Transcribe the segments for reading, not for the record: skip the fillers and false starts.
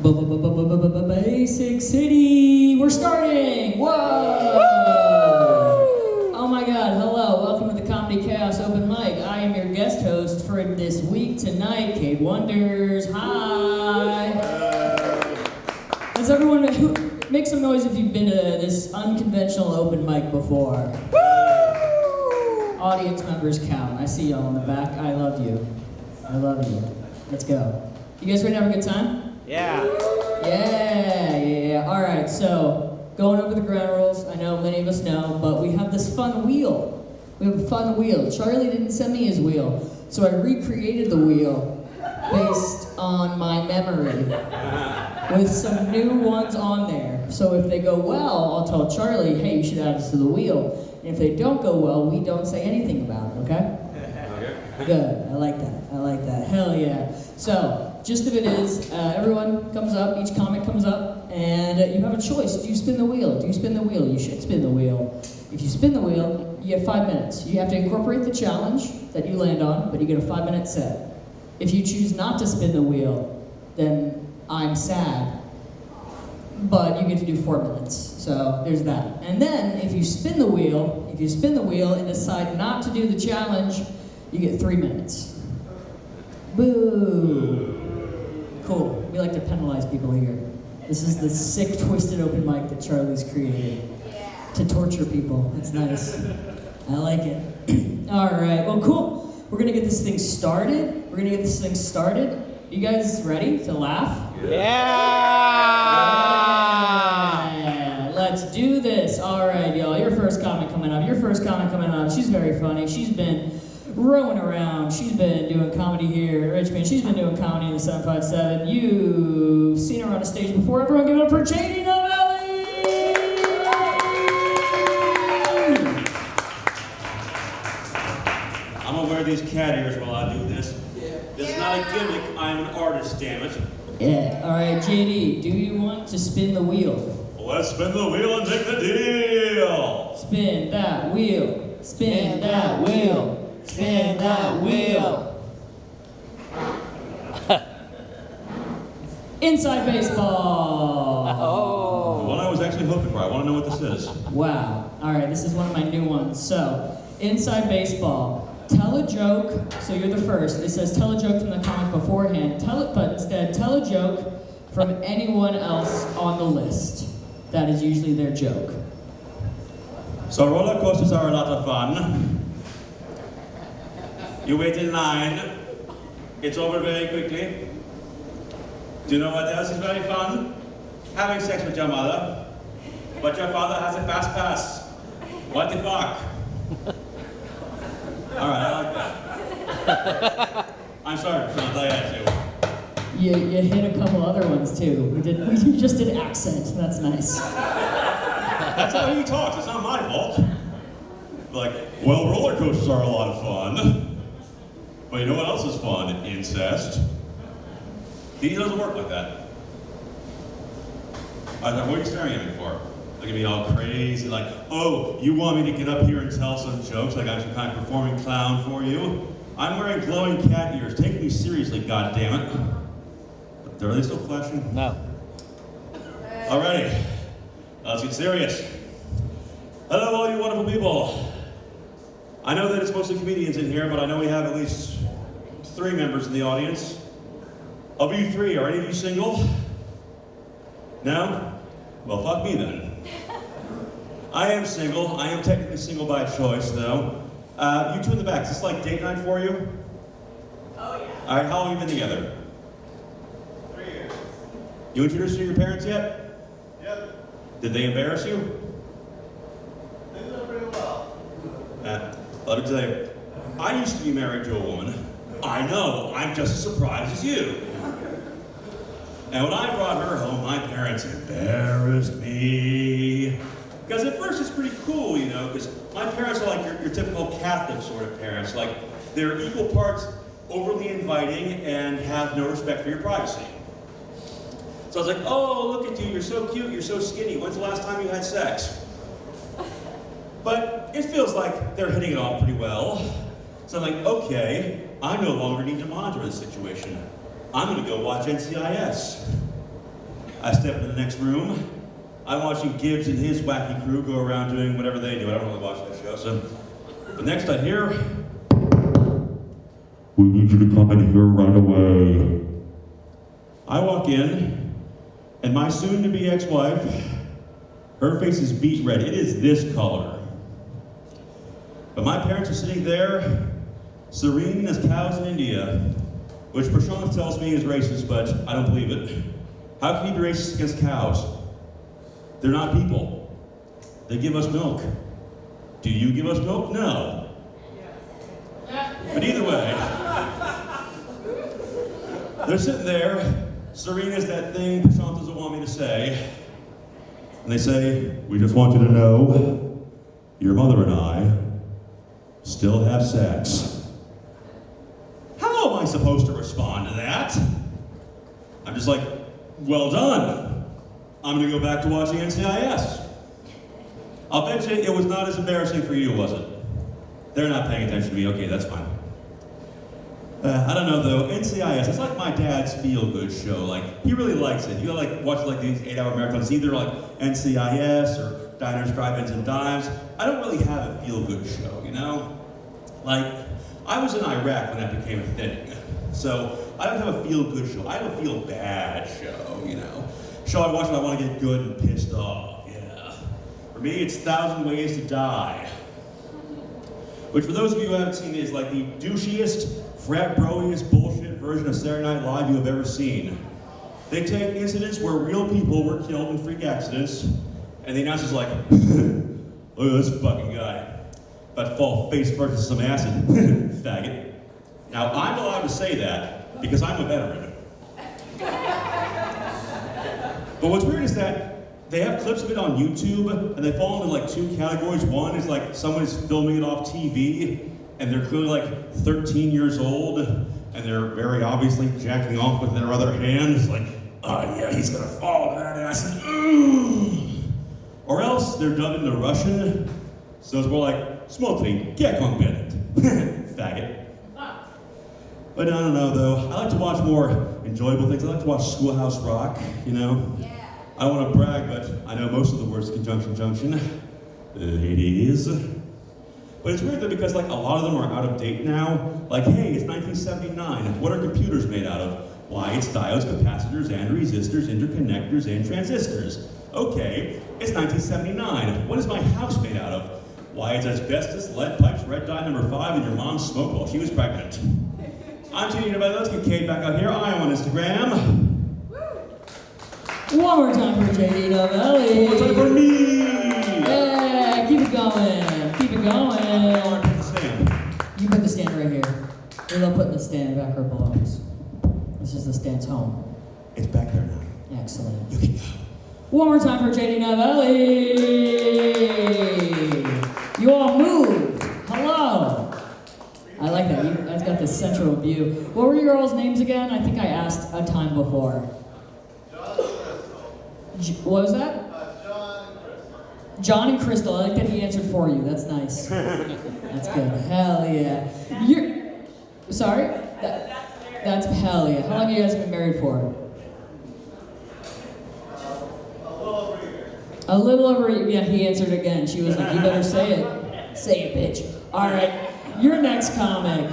Basic City, we're starting! Whoa! Oh my god, hello, welcome to the Comedy Chaos Open Mic. I am your guest host for this week tonight, Kate Wonders. Hi! Does everyone make some noise if you've been to this unconventional open mic before? Audience members count. I see y'all in the back. I love you. I love you. Let's go. You guys ready to have a good time? Yeah. Yeah. All right, so going over the ground rules. I know many of us know, but we have this fun wheel. We have a fun wheel. Charlie didn't send me his wheel, so I recreated the wheel based on my memory with some new ones on there. So if they go well, I'll tell Charlie, hey, you should add this to the wheel. And if they don't go well, we don't say anything about it, okay? Good. I like that. Hell yeah. So, gist of it is, everyone comes up, each comic comes up, and you have a choice. Do you spin the wheel? Do you spin the wheel? You should spin the wheel. If you spin the wheel, you get 5 minutes. You have to incorporate the challenge that you land on, but you get a 5-minute set. If you choose not to spin the wheel, then I'm sad. But you get to do 4 minutes. So there's that. And then if you spin the wheel and decide not to do the challenge, you get 3 minutes. Boo. Cool. We like to penalize people here. This is the sick, twisted open mic that Charlie's created to torture people. It's nice. I like it. All right. Well, cool. We're gonna get this thing started. You guys ready to laugh? Yeah! Let's do this. All right, y'all. Your first comic coming up. She's very funny. She's been roaming around. She's been doing comedy here in Richmond. She's been doing comedy in the 757. You've seen her on a stage before. Everyone give it up for J.D. Novelli! I'm gonna wear these cat ears while I do this. This is not a gimmick, I'm an artist, damn it. Yeah. All right, J.D., do you want to spin the wheel? Let's spin the wheel and make the deal! Spin that wheel. Spin that wheel. Spin that wheel. Inside baseball. The one I was actually hoping for. I want to know what this is. Wow. All right, this is one of my new ones. So, inside baseball. Tell a joke. So you're the first. It says tell a joke from the comic beforehand. But instead, tell a joke from anyone else on the list. That is usually their joke. So roller coasters are a lot of fun. You wait in line. It's over very quickly. Do you know what else is very fun? Having sex with your mother. But your father has a fast pass. What the fuck? All right, I like that. I'm sorry, Samantha, I had to. You hit a couple other ones too. We just did accent. That's nice. That's how he talks. It's not my fault. Like, well, roller coasters are a lot of fun. But you know what else is fun? Incest. He doesn't work like that. I thought, what are you staring at me for? Look at me all crazy, like, oh, you want me to get up here and tell some jokes like I'm some kind of performing clown for you? I'm wearing glowing cat ears. Take me seriously, goddammit. Are they still flashing? No. Alrighty, let's get serious. Hello, all you wonderful people. I know that it's mostly comedians in here, but I know we have at least 3 members in the audience. Of you 3, are any of you single? No? Well, fuck me then. I am single. I am technically single by choice, though. You 2 in the back, is this like date night for you? Oh, yeah. All right, how long have you been together? 3 years. You introduced her to your parents yet? Yep. Did they embarrass you? They did pretty well. Let me tell you, I used to be married to a woman. I know, I'm just as surprised as you. And when I brought her home, my parents embarrassed me. Because at first it's pretty cool, you know, because my parents are like your typical Catholic sort of parents. Like, they're equal parts overly inviting and have no respect for your privacy. So I was like, oh, look at you, you're so cute, you're so skinny. When's the last time you had sex? But it feels like they're hitting it off pretty well. So I'm like, okay, I no longer need to monitor this situation. I'm gonna go watch NCIS. I step into the next room. I'm watching Gibbs and his wacky crew go around doing whatever they do. I don't really watch that show, so. But next I hear, "We need you to come in here right away." I walk in, and my soon-to-be ex-wife, her face is beet red. It is this color. But my parents are sitting there, serene as cows in India, which Prashant tells me is racist, but I don't believe it. How can you be racist against cows? They're not people. They give us milk. Do you give us milk? No. But either way, they're sitting there, serene as that thing Prashant doesn't want me to say, and they say, "We just want you to know, your mother and I still have sex." How am I supposed to respond to that? I'm just like, "Well done. I'm gonna go back to watching NCIS." I'll bet you it was not as embarrassing for you, was it? They're not paying attention to me. Okay, that's fine. I don't know though, NCIS, it's like my dad's feel-good show. Like, he really likes it. You gotta like watch like these 8-hour marathons, either like NCIS or Diners, Drive-Ins, and Dives. I don't really have a feel-good show, you know? Like, I was in Iraq when that became a thing. So, I don't have a feel-good show. I have a feel-bad show, you know? Show I watch when I want to get good and pissed off, yeah. For me, it's 1,000 Ways to Die. Which, for those of you who haven't seen, is like the douchiest, frat broiest bullshit version of Saturday Night Live you have ever seen. They take incidents where real people were killed in freak accidents, and the announcer's like, "Look at this fucking guy. About to fall face first into some acid, faggot." Now, I'm allowed to say that because I'm a veteran. But what's weird is that they have clips of it on YouTube, and they fall into like two categories. One is like someone is filming it off TV, and they're clearly like 13 years old, and they're very obviously jacking off with their other hand. It's like, "Oh yeah, he's gonna fall to that acid." Or else they're dubbed into Russian, so it's more like, "Смотри, как он бедит," faggot. But I don't know though, I like to watch more enjoyable things. I like to watch Schoolhouse Rock, you know? Yeah. I don't want to brag, but I know most of the words conjunction junction. Ladies. But it's weird though because like a lot of them are out of date now. Like, hey, it's 1979. What are computers made out of? Why, it's diodes, capacitors, and resistors, interconnectors, and transistors. Okay, it's 1979. What is my house made out of? Why, it's asbestos, lead pipes, red dye number 5, and your mom smoked while she was pregnant. I'm Gene Novelli. Let's get Kate back out here. I am on Instagram. One more time for JD Novelli. One more time for me. Yeah, keep it going. Keep it going. Put the stand. You put the stand right here. Or they'll put the stand back where it belongs. This is the stand's home. It's back there now. Excellent. You can go. One more time for JD Novelli. You all moved. Hello. I like that. You guys got this central view. What were your all's names again? I think I asked a time before. What was that? John and Crystal. I like that he answered for you. That's nice. That's good. Hell yeah. You're sorry? That's hell yeah. How long have you guys been married for? A little over a year. Yeah, he answered again. She was like, "You better say it. Say it, bitch." All right. Your next comic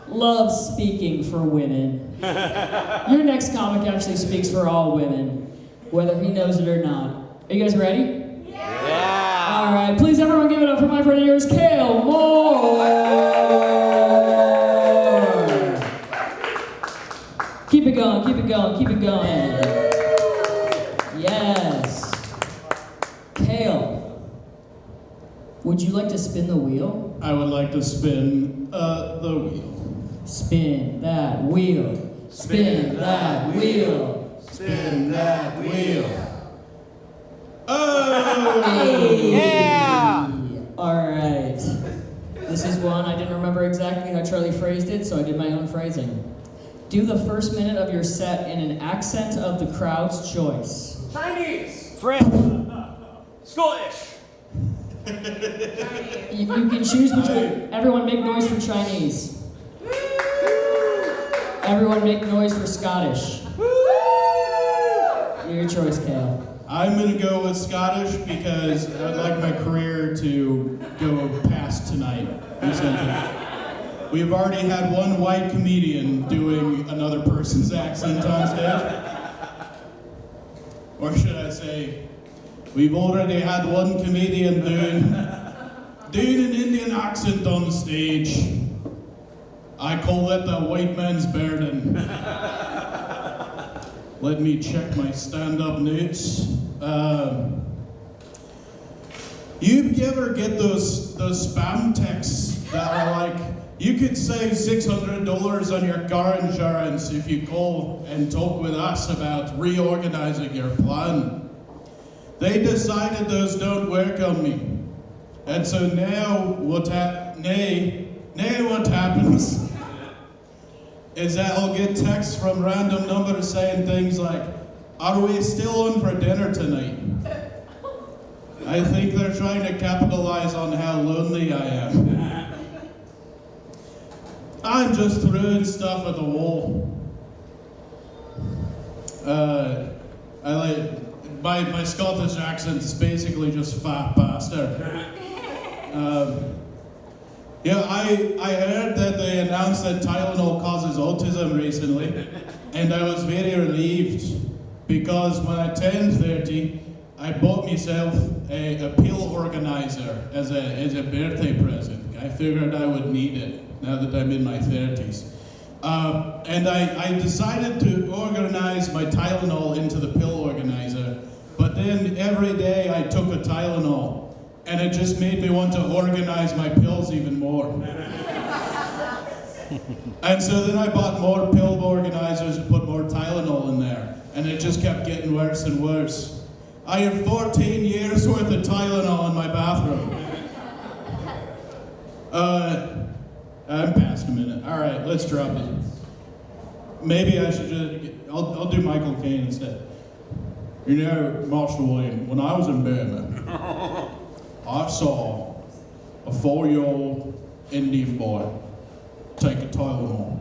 loves speaking for women. Your next comic actually speaks for all women, whether he knows it or not. Are you guys ready? Yeah! All right, please everyone give it up for my friend of yours, Cale Moore! Keep it going, keep it going, keep it going. Yes. Cale, would you like to spin the wheel? I would like to spin the wheel. Spin that wheel. Spin that wheel. Spin that wheel. Hey. Yeah! Alright. This is one I didn't remember exactly how Charlie phrased it, so I did my own phrasing. Do the first minute of your set in an accent of the crowd's choice. Chinese! French. Scottish! You can choose between. Everyone make noise for Chinese. Everyone make noise for Scottish. Your choice, Cale. I'm gonna go with Scottish because I'd like my career to go past tonight or something. We've already had one white comedian doing another person's accent on stage. Or should I say, we've already had one comedian doing an Indian accent on stage. I call that the white man's burden. Let me check my stand-up notes. You ever get those spam texts that are like, you could save $600 on your car insurance if you call and talk with us about reorganizing your plan? They decided those don't work on me. And so now what happens is that I'll get texts from random numbers saying things like, are we still on for dinner tonight? I think they're trying to capitalize on how lonely I am. I'm just throwing stuff at the wall. My Scottish accent is basically just fat bastard. I heard that they announced that Tylenol causes autism recently, and I was very relieved because when I turned 30, I bought myself a pill organizer as a birthday present. I figured I would need it now that I'm in my 30s. And I decided to organize my Tylenol into the pill organizer, but then every day I took a Tylenol, and it just made me want to organize my pills even more. And so then I bought more pill organizers and put more Tylenol in there, and it just kept getting worse and worse. I have 14 years worth of Tylenol in my bathroom. I'm past a minute. All right, let's drop it. Maybe I should just, I'll do Michael Caine instead. You know, Master Wayne, when I was in Birmingham, I saw a 4-year-old Indian boy take a Tylenol.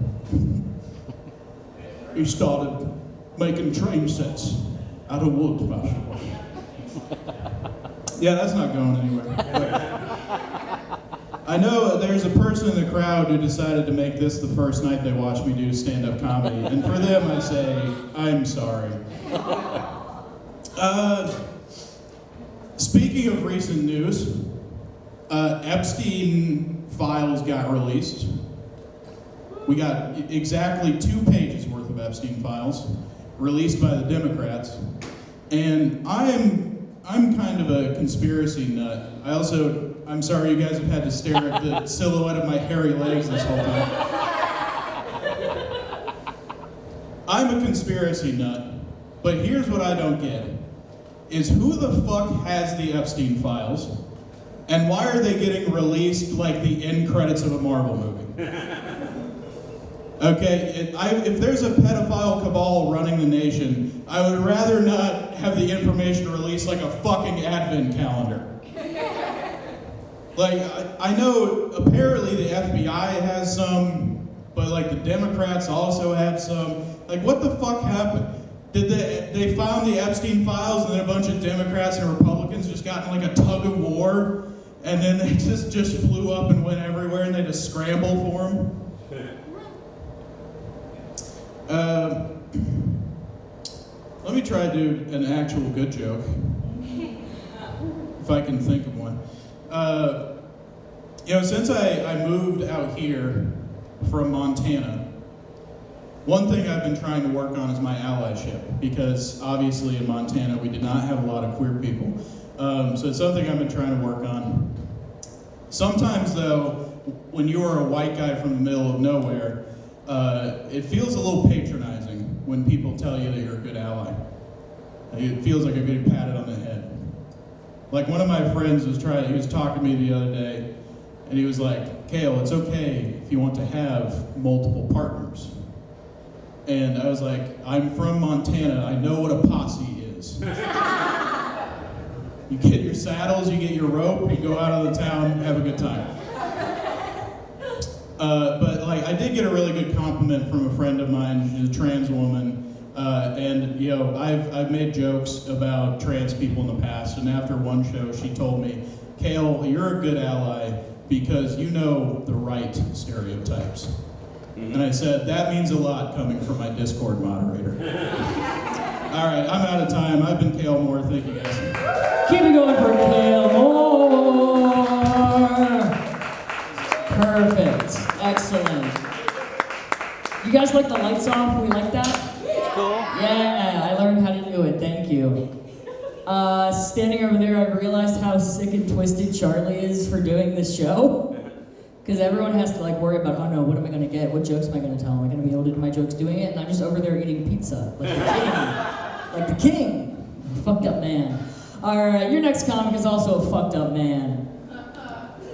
He started making train sets out of wood, Master Wayne. Yeah, that's not going anywhere. I know there's a person in the crowd who decided to make this the first night they watched me do stand-up comedy, and for them I say, I'm sorry. Speaking of recent news, Epstein files got released. We got exactly 2 pages worth of Epstein files released by the Democrats, and I'm kind of a conspiracy nut. I'm sorry you guys have had to stare at the silhouette of my hairy legs this whole time. I'm a conspiracy nut, but here's what I don't get, is who the fuck has the Epstein files, and why are they getting released like the end credits of a Marvel movie? Okay, if there's a pedophile cabal running the nation, I would rather not have the information released like a fucking advent calendar. Like, I know apparently the FBI has some, but like the Democrats also have some. Like, what the fuck happened? Did they found the Epstein files and then a bunch of Democrats and Republicans just got in like a tug of war, and then they just flew up and went everywhere and they just scramble for them? Let me try to do an actual good joke, if I can think of one. Since I moved out here from Montana, one thing I've been trying to work on is my allyship, because obviously in Montana we did not have a lot of queer people. So it's something I've been trying to work on. Sometimes though, when you are a white guy from the middle of nowhere, it feels a little patronizing when people tell you that you're a good ally. It feels like you're getting patted on the head. Like one of my friends he was talking to me the other day, and he was like, Cale, it's okay if you want to have multiple partners. And I was like, I'm from Montana, I know what a posse is. You get your saddles, you get your rope, you go out of the town, have a good time. But like, I did get a really good compliment from a friend of mine. She's a trans woman. And you know, I've made jokes about trans people in the past, and after one show, she told me, "Cale, you're a good ally because you know the right stereotypes." Mm-hmm. And I said, "That means a lot coming from my Discord moderator." All right, I'm out of time. I've been Cale Moore. Thank you, guys. Keep it going for Cale Moore. Perfect. Excellent. You guys like the lights off? We like that? It's cool. Yeah, I learned how to do it. Thank you. Standing over there, I realized how sick and twisted Charlie is for doing this show. Because everyone has to like worry about, oh no, what am I going to get? What jokes am I going to tell? Am I going to be able to do my jokes doing it? And I'm just over there eating pizza. Like the king. Like the king. Fucked up man. Alright, your next comic is also a fucked up man.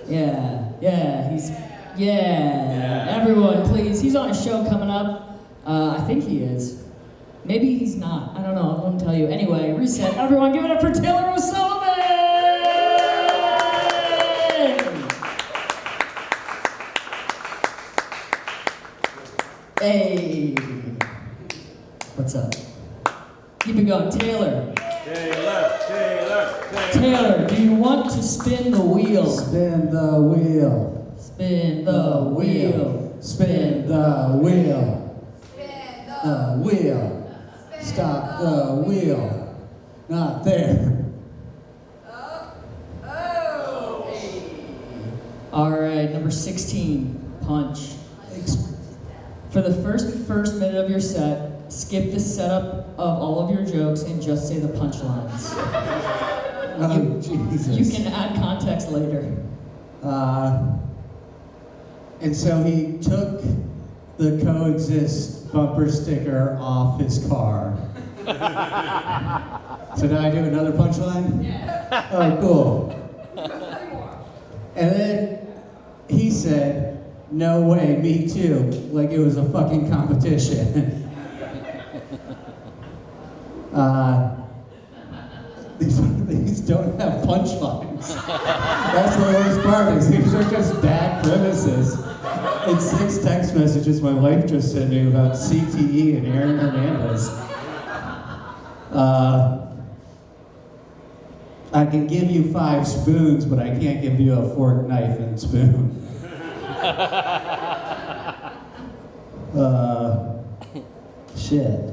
Yeah, he's... Yeah. Everyone, please. He's on a show coming up. I think he is. Maybe he's not. I don't know. I won't tell you. Anyway, reset. Everyone, give it up for Taylor O'Sullivan! Hey. What's up? Keep it going. Taylor, do you want to spin the wheel? Spin the wheel. Spin the wheel. Spin the wheel. The wheel. Stop the wheel. Not there. All right, number 16, punch. For the first minute of your set, skip the setup of all of your jokes and just say the punchlines. Oh, Jesus. You can add context later. And so he took the coexist bumper sticker off his car. So did I do another punchline? Yeah. Oh, cool. And then he said, "No way, me too," like it was a fucking competition. These don't have punchlines. That's the worst part, is these are just bad premises. In 6 text messages my wife just sent me about CTE and Aaron Hernandez. I can give you 5 spoons, but I can't give you a fork, knife, and spoon. Shit.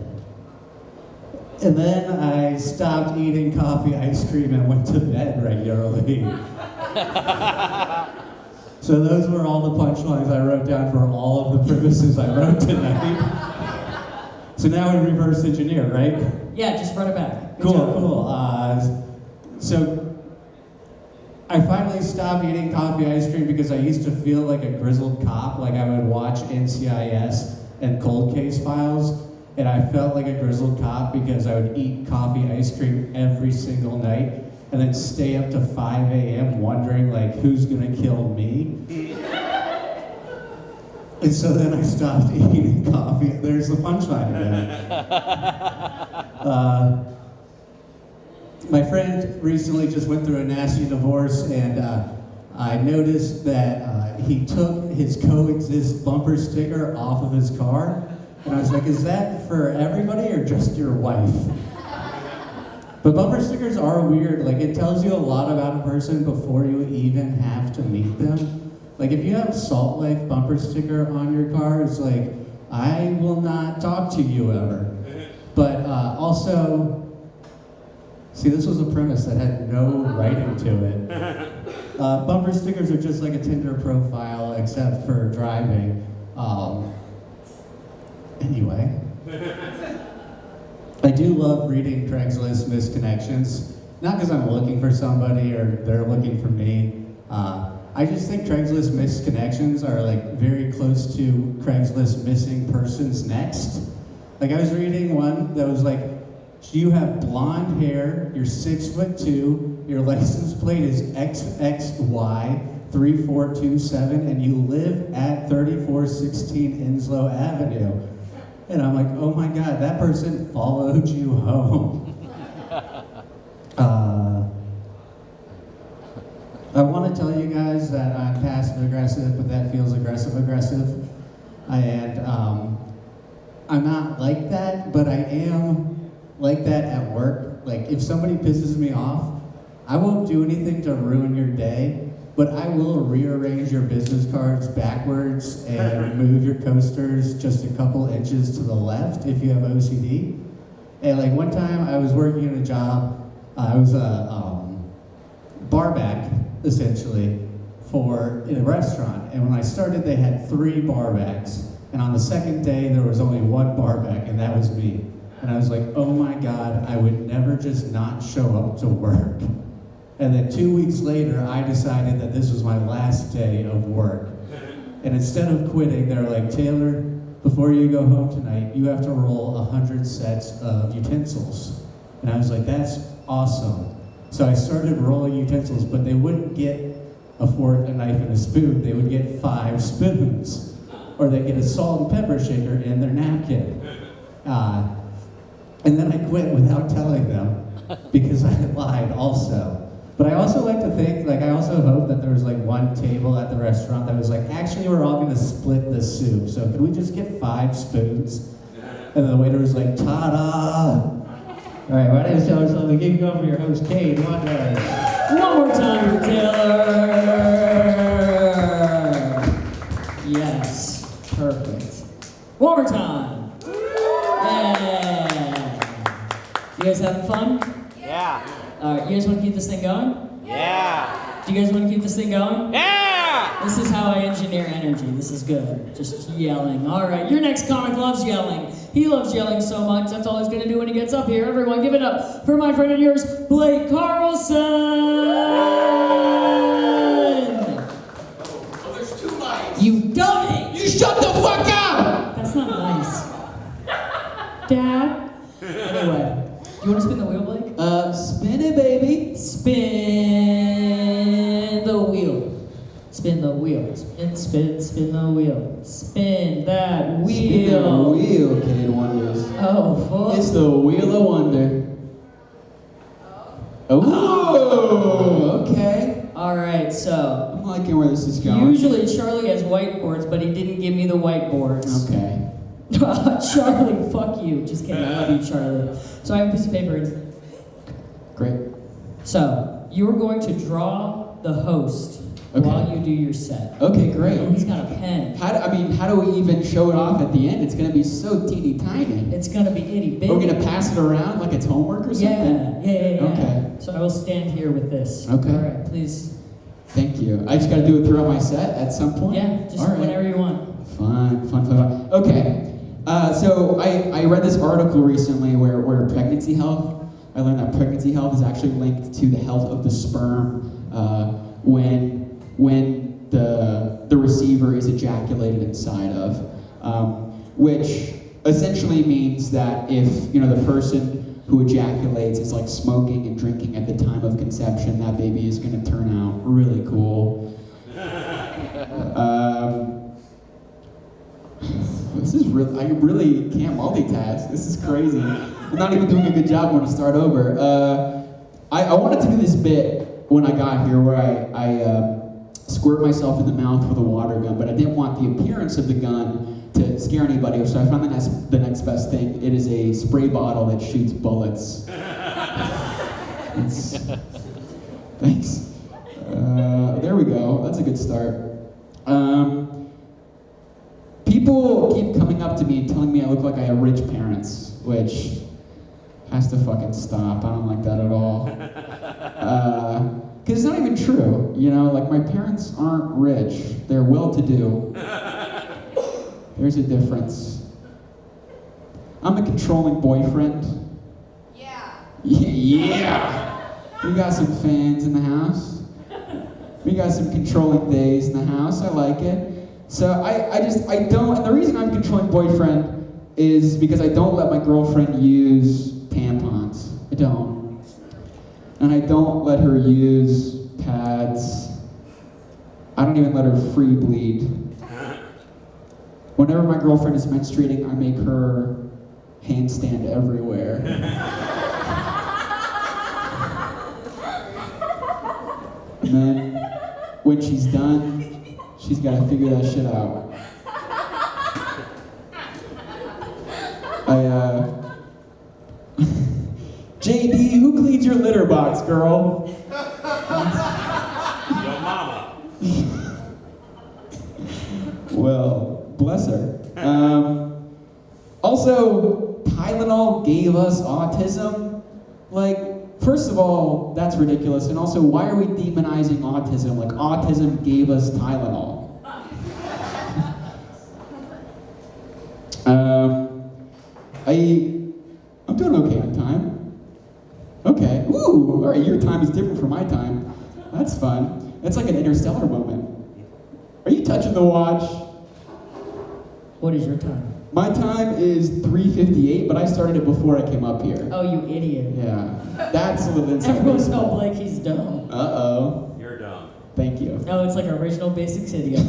And then I stopped eating coffee ice cream and went to bed regularly. So those were all the punchlines I wrote down for all of the premises I wrote tonight. So now we reverse engineer, right? Yeah, just run it back. Good job. Cool. So I finally stopped eating coffee ice cream because I used to feel like a grizzled cop. Like I would watch NCIS and cold case files, and I felt like a grizzled cop because I would eat coffee ice cream every single night and then stay up to 5 a.m. wondering like who's gonna kill me. And so then I stopped eating coffee. There's the punchline again. My friend recently just went through a nasty divorce, and I noticed that he took his coexist bumper sticker off of his car. And I was like, is that for everybody or just your wife? But bumper stickers are weird. Like, it tells you a lot about a person before you even have to meet them. Like, if you have Salt Life bumper sticker on your car, it's like, I will not talk to you ever. But also, see, this was a premise that had no writing to it. Bumper stickers are just like a Tinder profile, except for driving. Anyway. I do love reading Craigslist misconnections. Not because I'm looking for somebody or they're looking for me. I just think Craigslist misconnections are like very close to Craigslist missing persons next. Like I was reading one that was like, you have blonde hair, you're 6'2", your license plate is XXY3427, and you live at 3416 Enslow Avenue. And I'm like, oh my God, that person followed you home. I want to tell you guys that I'm passive aggressive, but that feels aggressive. And I'm not like that, but I am like that at work. Like, if somebody pisses me off, I won't do anything to ruin your day, but I will rearrange your business cards backwards and move your coasters just a couple inches to the left if you have OCD. And like one time I was working in a job, I was a bar back, essentially, in a restaurant. And when I started, they had 3 bar backs. And on the second day, there was only 1 bar back, and that was me. And I was like, oh my God, I would never just not show up to work. And then 2 weeks later, I decided that this was my last day of work. And instead of quitting, they're like, Taylor, before you go home tonight, you have to roll 100 sets of utensils. And I was like, that's awesome. So I started rolling utensils, but they wouldn't get a fork, a knife, and a spoon. They would get 5 spoons. Or they'd get a salt and pepper shaker in their napkin. And then I quit without telling them because I had lied also. But I also like to think, like, I also hope that there was like one table at the restaurant that was like, actually, we're all gonna split the soup, so could we just get 5 spoons? And the waiter was like, ta-da! All right, my name is Taylor, so we keep going for your host, Cade. One more time for Taylor. Yes, perfect. One more time. Yeah. You guys having fun? Yeah. You guys want to keep this thing going? Yeah. Do you guys want to keep this thing going? Yeah. This is how I engineer energy. This is good. Just yelling. All right, your next comic loves yelling. He loves yelling so much, that's all he's going to do when he gets up here. Everyone, give it up for my friend and yours, Blake Carlson! Oh, there's 2 mics. You dummy! You shut the fuck up! That's not nice. Dad? Anyway, do you want to spin the wheel, Blake? Spin it, baby. Spin the wheel. Spin the wheel. Spin the wheel. Spin that wheel. Spin that wheel, Cade Wonders. Oh, fuck. It's the Wheel of Wonder. Oh, okay. All right, so I'm liking where this is going. usually Charlie has whiteboards, but he didn't give me the whiteboards. Okay. Charlie, fuck you. Just kidding. I love you, Charlie. So I have a piece of paper. Great. So you're going to draw the host while you do your set. Okay, great. Oh, he's got a pen. How do we even show it off at the end? It's gonna be so teeny tiny. It's gonna be itty bitty. Are we gonna pass it around like it's homework or something? Yeah. Okay. So I will stand here with this. Okay. All right, please. Thank you. I just gotta do it throughout my set at some point? Yeah, just All right. whenever you want. Fun. Okay. So I read this article recently where pregnancy health, I learned that pregnancy health is actually linked to the health of the sperm when the receiver is ejaculated inside of, which essentially means that if the person who ejaculates is like smoking and drinking at the time of conception, that baby is going to turn out really cool. This is real. I really can't multitask. This is crazy. I'm not even doing a good job when I start over. I wanted to do this bit when I got here where I squirt myself in the mouth with a water gun, but I didn't want the appearance of the gun to scare anybody, so I found the next best thing. It is a spray bottle that shoots bullets. Thanks. There we go. That's a good start. People keep coming up to me and telling me I look like I have rich parents, which has to fucking stop. I don't like that at all. Because it's not even true, like my parents aren't rich. They're well-to-do. There's a difference. I'm a controlling boyfriend. Yeah. We got some fans in the house. We got some controlling days in the house. I like it. So I don't, and the reason I'm controlling boyfriend is because I don't let my girlfriend use tampons. I don't. And I don't let her use pads. I don't even let her free bleed. Whenever my girlfriend is menstruating, I make her handstand everywhere. And then, when she's done, she's got to figure that shit out. litter box, girl. Yo mama. Well, bless her. Also, Tylenol gave us autism. Like, first of all, that's ridiculous. And also, why are we demonizing autism? Like, autism gave us Tylenol. I'm doing okay on time. Okay. Ooh, all right, your time is different from my time. That's fun. That's like an interstellar moment. Are you touching the watch? What is your time? My time is 3:58, but I started it before I came up here. Oh, you idiot. Yeah, that's a little inside Everyone's baseball. told Blake he's dumb. Uh-oh. You're dumb. Thank you. No, it's like original basics idiot.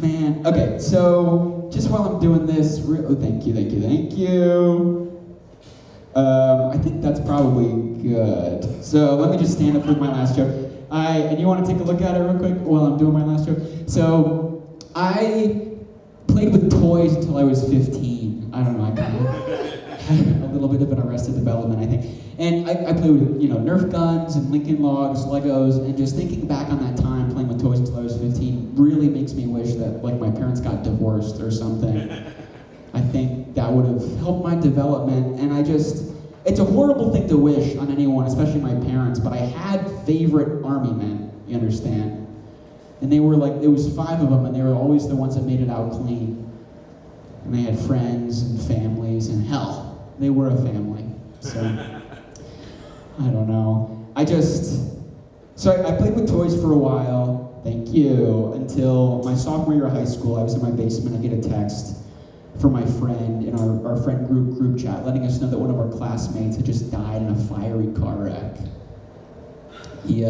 Man, okay, so just while I'm doing this, oh, thank you. I think that's probably good. So let me just stand up with my last joke. And you want to take a look at it real quick while I'm doing my last joke? So I played with toys until I was 15. I don't know, I kind of had a little bit of an Arrested Development, I think. And I played with, Nerf guns and Lincoln Logs, Legos, and just thinking back on that time playing with toys until I was 15 really makes me wish that, like, my parents got divorced or something. I think that would have helped my development, and it's a horrible thing to wish on anyone, especially my parents, but I had favorite army men, you understand? And they were like, it was 5 of them, and they were always the ones that made it out clean. And they had friends and families, and hell, they were a family. So, I don't know. So I played with toys for a while, thank you, until my sophomore year of high school. I was in my basement, I get a text from my friend in our friend group chat, letting us know that one of our classmates had just died in a fiery car wreck. He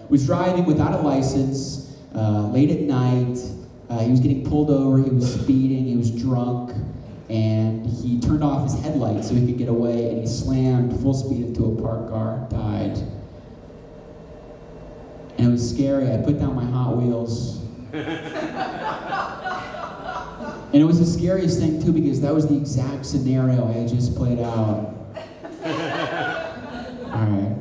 was driving without a license, late at night. He was getting pulled over, he was speeding, he was drunk, and he turned off his headlights so he could get away, and he slammed full speed into a parked car, died. And it was scary. I put down my Hot Wheels. And it was the scariest thing, too, because that was the exact scenario I had just played out. All right.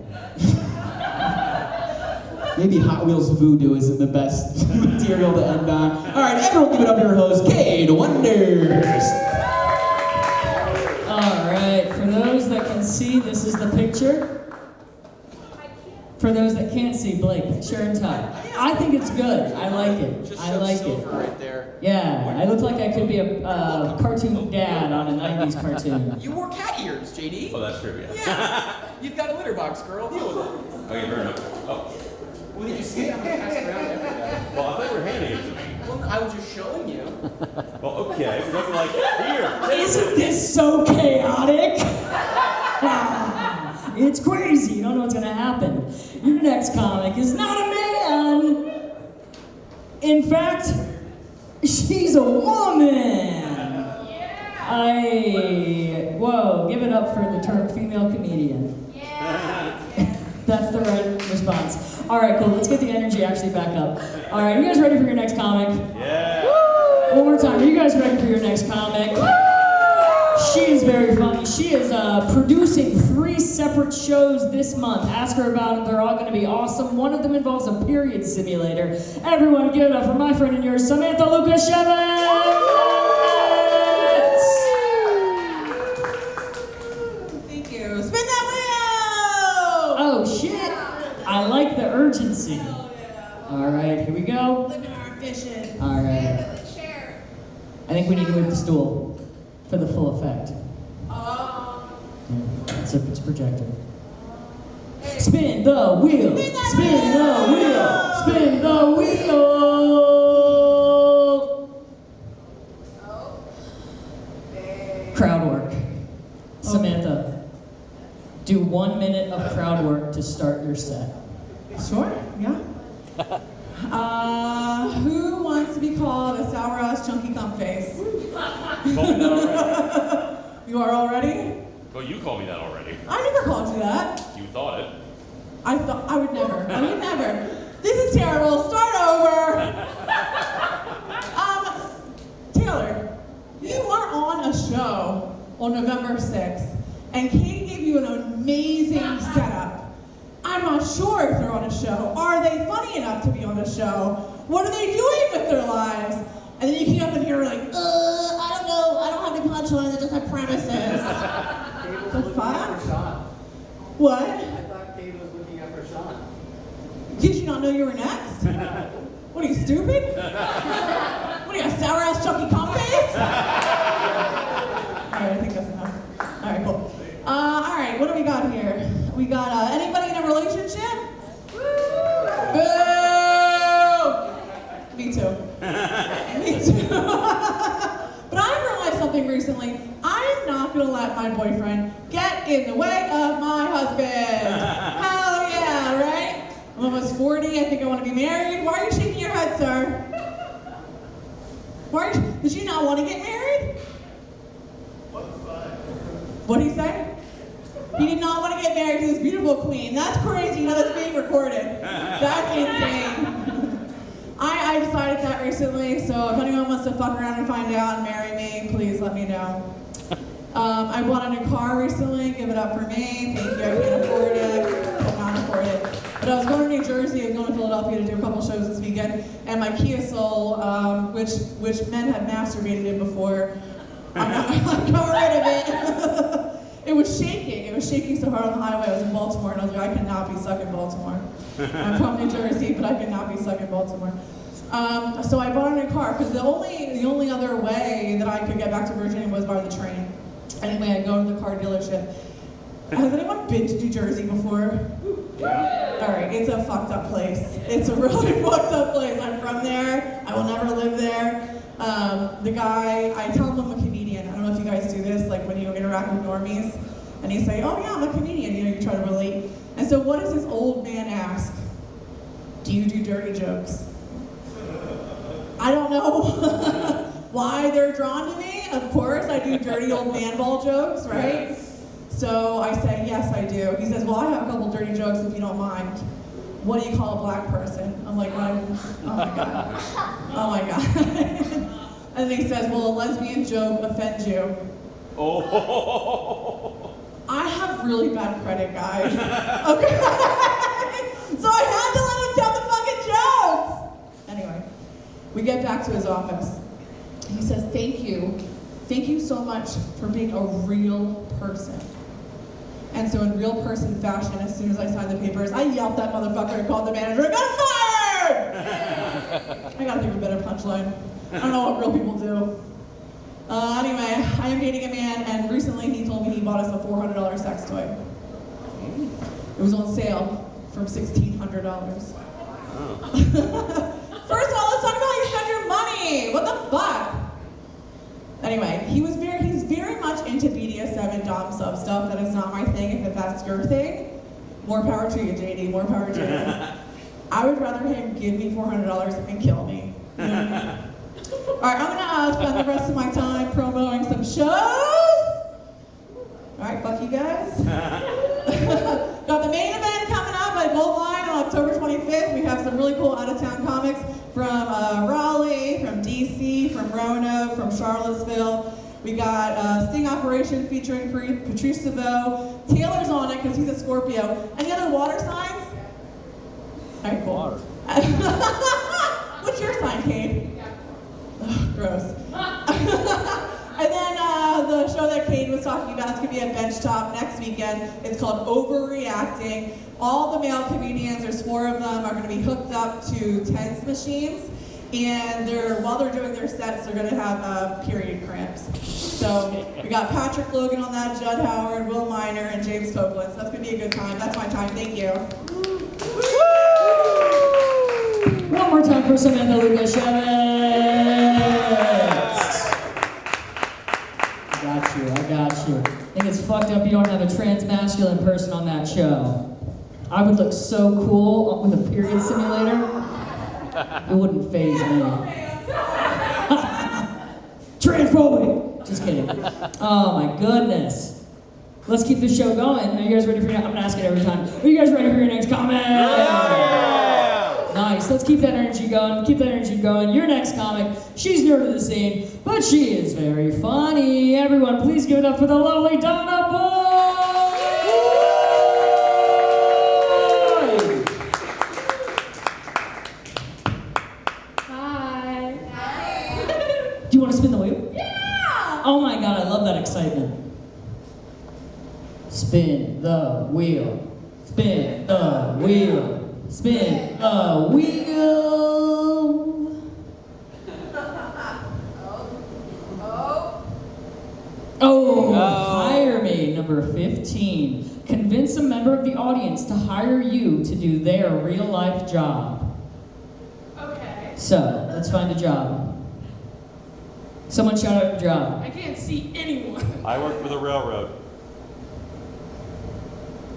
Maybe Hot Wheels voodoo isn't the best material to end on. All right, everyone give it up to your host, Cade Wonders. All right, for those that can see, this is the picture. For those that can't see, Blake, picture and tie. I think it's good. I like it. I like it. Right there. Yeah, I look like I could be a cartoon dad on a 90s cartoon. You wore cat ears, JD. Oh, that's true, yeah. Yeah. You've got a litter box, girl. Deal with it. Okay, fair enough. Oh. Well, did you see it? I'm gonna pass it around to everybody. Well, I thought you were handing it to me. Well, I was just showing you. Well, okay, but I'm like, here. Isn't this so chaotic? It's crazy. You don't know what's going to happen. Your next comic is not a man. In fact, she's a woman. Whoa, give it up for the term female comedian. Yeah. That's the right response. All right, cool. Let's get the energy actually back up. All right, you guys ready for your next comic? Yeah. One more time. Are you guys ready for your next comic? She is very funny. She is producing 3 separate shows this month. Ask her about them. They're all going to be awesome. One of them involves a period simulator. Everyone give it up for my friend and yours, Samantha Lukasiewicz! Thank you. Spin that wheel! Oh, shit. I like the urgency. All right, here we go. Living our vision. All right. Share. I think we need to move the stool for the full effect. It's projected. Spin the wheel! Spin the wheel! Spin the wheel! Crowd work. Samantha, do 1 minute of crowd work to start your set. Sure, yeah. Who wants to be called a sour-ass chunky cum face? Call me that already. You are all ready? Well, you called me that already. I never called you that. You thought it. I thought I would never. I would never. This is terrible. Start over. Taylor, you are on a show on November 6th, and Katie gave you an amazing setup. I'm not sure if they're on a show. Are they funny enough to be on a show? What are they doing with their lives? And then you came up in here like, I don't know. I don't have any punchlines. I just have premises. The fuck? What? I thought Kate was looking up for Sean. Did you not know you were next? What are you, stupid? What are you, a sour ass chunky cum face? Alright, I think that's enough. Alright, cool. Alright, what do we got here? We got anybody in a relationship? Boo! Me too. Me too. But I've realized something recently. I'm not gonna let my boyfriend get in the way of my husband. Hell yeah, right? I'm almost 40, I think I want to be married. Why are you shaking your head, sir? Did you not want to get married? What did he say? He did not want to get married to this beautiful queen. That's crazy, you know that's being recorded. That's insane. I decided that recently, so if anyone wants to fuck around and find out and marry me, please let me know. I bought a new car recently, give it up for me. Thank you, I can't afford it. Cannot afford it. But I was going to New Jersey and going to Philadelphia to do a couple shows this weekend, and my Kia Soul, which men had masturbated in before, I got rid of it. It was shaking. It was shaking so hard on the highway. I was in Baltimore, and I was like, I cannot be stuck in Baltimore. I'm from New Jersey, but I cannot be stuck in Baltimore. So I bought a new car because the only other way that I could get back to Virginia was by the train. Anyway, I go to the car dealership. Has anyone been to New Jersey before? Yeah. All right, it's a fucked up place. It's a really fucked up place. I'm from there. I will never live there. The guy, I tell him I'm a comedian. I don't know if you guys do this, like when you interact with normies, and you say, oh yeah, I'm a comedian, you know, you try to relate. And so what does this old man ask? Do you do dirty jokes? I don't know why they're drawn to me. Of course, I do dirty old man ball jokes, right? So I say, yes, I do. He says, well, I have a couple dirty jokes if you don't mind. What do you call a black person? I'm like, what? Oh my God. Oh my God. And then he says, well, a lesbian joke offends you. Oh. I have really bad credit, guys. Okay. So I had to let him tell the fucking jokes. Anyway, we get back to his office. He says, thank you. Thank you so much for being a real person. And so in real person fashion, as soon as I signed the papers, I yelled at that motherfucker and called the manager, I got fired! I gotta think of a better punchline. I don't know what real people do. Anyway, I am dating a man, and recently he told me he bought us a $400 sex toy. It was on sale from $1,600. Oh. First of all, let's talk about how you spend your money. What the fuck? Anyway, he's very much into BDSM and dom sub stuff. That is not my thing. If that's your thing, more power to you, JD. More power to you. I would rather him give me $400 and kill me. You know what I mean? All right, I'm gonna spend the rest of my time promoting some shows. All right, fuck you guys. Got the main event coming up at Gold Line on October 25th. We have some really cool out-of-town comics from Raleigh, from DC, from Roanoke, from Charlottesville. We got Sting Operation featuring Patrice Saveau. Taylor's on it because he's a Scorpio. Any other water signs? All right, cool. Water. What's your sign, Cade? Oh, gross. And then the show that Cade was talking about is going to be at Benchtop next weekend. It's called Overreacting. All the male comedians, there's 4 of them, are going to be hooked up to TENS machines. And while they're doing their sets, they're going to have period cramps. So we got Patrick Logan on that, Judd Howard, Will Miner, and James Copeland. So that's going to be a good time. That's my time. Thank you. One more time for Samantha Lukasiewicz. I got you. I think it's fucked up you don't have a trans masculine person on that show. I would look so cool with a period simulator. It wouldn't faze me. Transphobic! Just kidding. Oh my goodness. Let's keep this show going. Are you guys ready for your... I'm gonna ask it every time. Are you guys ready for your next comment? Yeah! Nice. Let's keep that energy going. Keep that energy going. Your next comic, she's new to the scene, but she is very funny. Everyone, please give it up for the lovely Donna Boy! Spin the wheel. Spin the wheel. Spin the wheel. Oh, hire me, number 15. Convince a member of the audience to hire you to do their real life job. Okay. So, let's find a job. Someone shout out a job. I can't see anyone. I work for the railroad.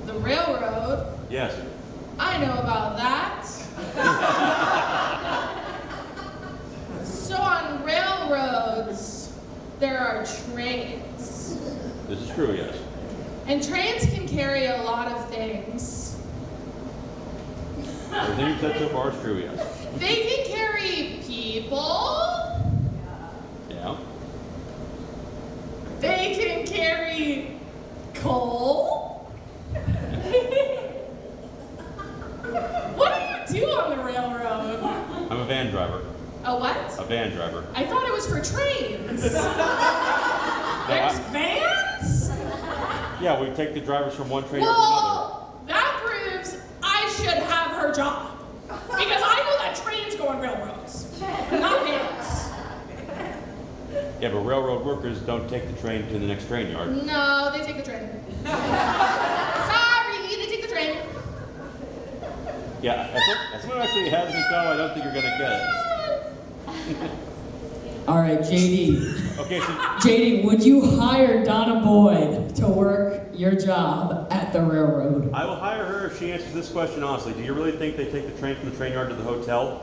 The railroad? Yes. I know about that. So on railroads, there are trains. This is true, yes. And trains can carry a lot of things. Everything you've said so far is true, yes. They can carry people. Yeah. They can carry coal. What do you do on the railroad? I'm a van driver. A what? A van driver. I thought it was for trains. There's vans? Yeah, we take the drivers from one train to another. Well, that proves I should have her job. Because I know that trains go on railroads, not vans. Yeah, but railroad workers don't take the train to the next train yard. No, they take the train. Sorry, they take the train. Yeah, as someone actually has this job, I don't think you're gonna get it. All right, JD. Okay, so JD, would you hire Donna Boyd to work your job at the railroad? I will hire her if she answers this question honestly. Do you really think they take the train from the train yard to the hotel?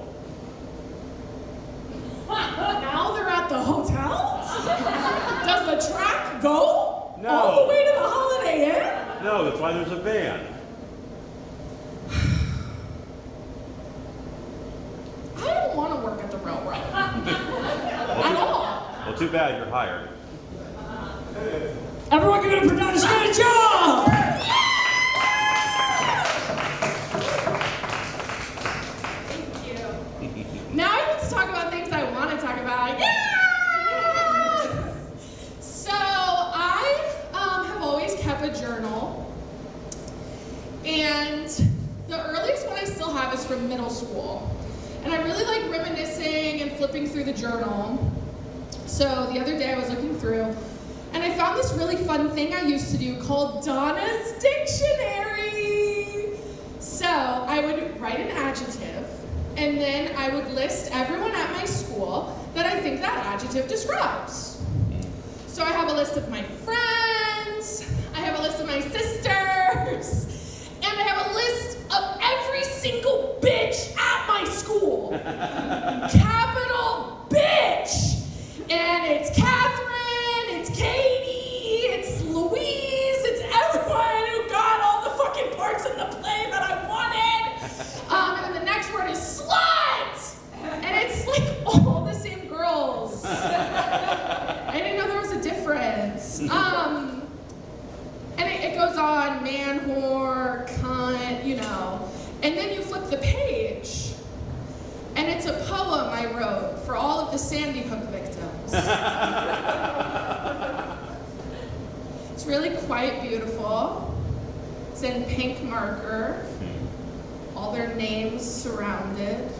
Now they're at the hotel? Does the track go No. all the way to the Holiday Inn? No, that's why there's a van. I don't want to work at the railroad. At all. Well, too bad, you're hired. Everyone give it up for Donna. She got a job! Thank you. Now I get to talk about things I want to talk about. Yeah! So I have always kept a journal. And the earliest one I still have is from middle school. And I really like reminiscing and flipping through the journal. So the other day I was looking through, and I found this really fun thing I used to do called Donna's Dictionary. So I would write an adjective, and then I would list everyone at my school that I think that adjective describes. So I have a list of my friends, I have a list of my sisters, and I have a list of every single bitch at my school. Capital bitch. And it's Catherine, it's Katie, it's Louise, it's everyone who got all the fucking parts in the play that I wanted. And then the next word is slut. And it's like all the same girls. I didn't know there was a difference. And it goes on, man, whore, cunt, you know. And then you flip the page, and it's a poem I wrote for all of the Sandy Hook victims. It's really quite beautiful. It's in pink marker. All their names surrounded.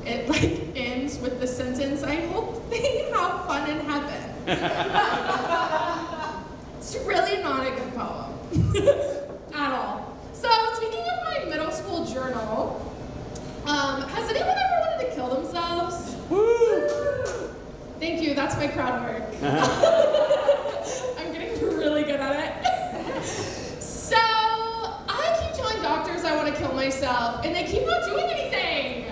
It like ends with the sentence, I hope they have fun in heaven. It's really not a good poem. At all. So, speaking of my middle school journal, has anyone ever wanted to kill themselves? Woo! Thank you, that's my crowd work. I'm getting really good at it. So, I keep telling doctors I want to kill myself, and they keep not doing anything.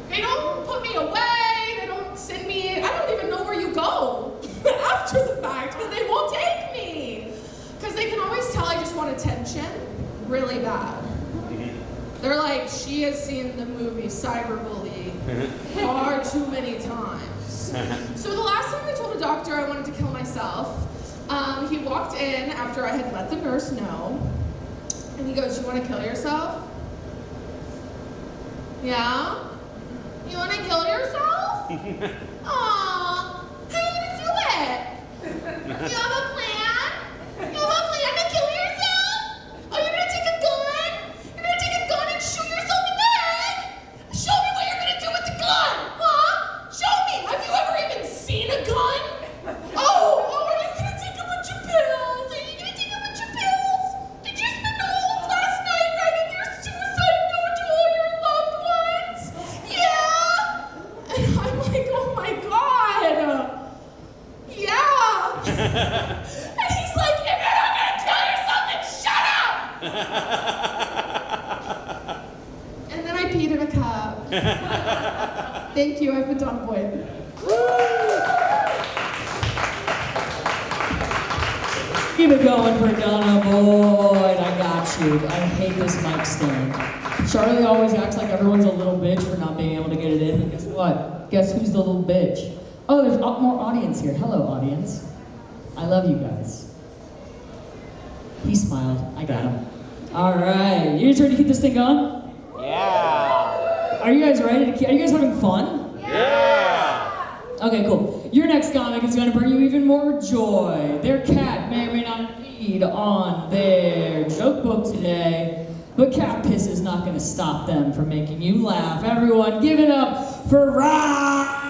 They don't put me away, they don't send me, I don't even know where you go after the fact, because they won't take me. Because they can always tell I just want attention really bad. They're like, she has seen the movie Cyberbully far too many times. So the last time I told a doctor I wanted to kill myself, he walked in after I had let the nurse know, and he goes, you want to kill yourself? Yeah? You want to kill yourself? Aww, how are you going to do it? You have a plan? You have a plan to kill yourself? Thank you, I've been Donna Boyd. Keep it going for Donna Boyd. I got you. I hate this mic stand. Charlie always acts like everyone's a little bitch for not being able to get it in. But guess what? Guess who's the little bitch? Oh, there's more audience here. Hello, audience. I love you guys. He smiled. I got him. All right. You guys ready to keep this thing going? Yeah. Are you guys ready to keep? Are you guys having fun? Yeah. Okay, cool. Your next comic is going to bring you even more joy. Their cat may or may not read on their joke book today, but cat piss is not going to stop them from making you laugh. Everyone, give it up for Raz!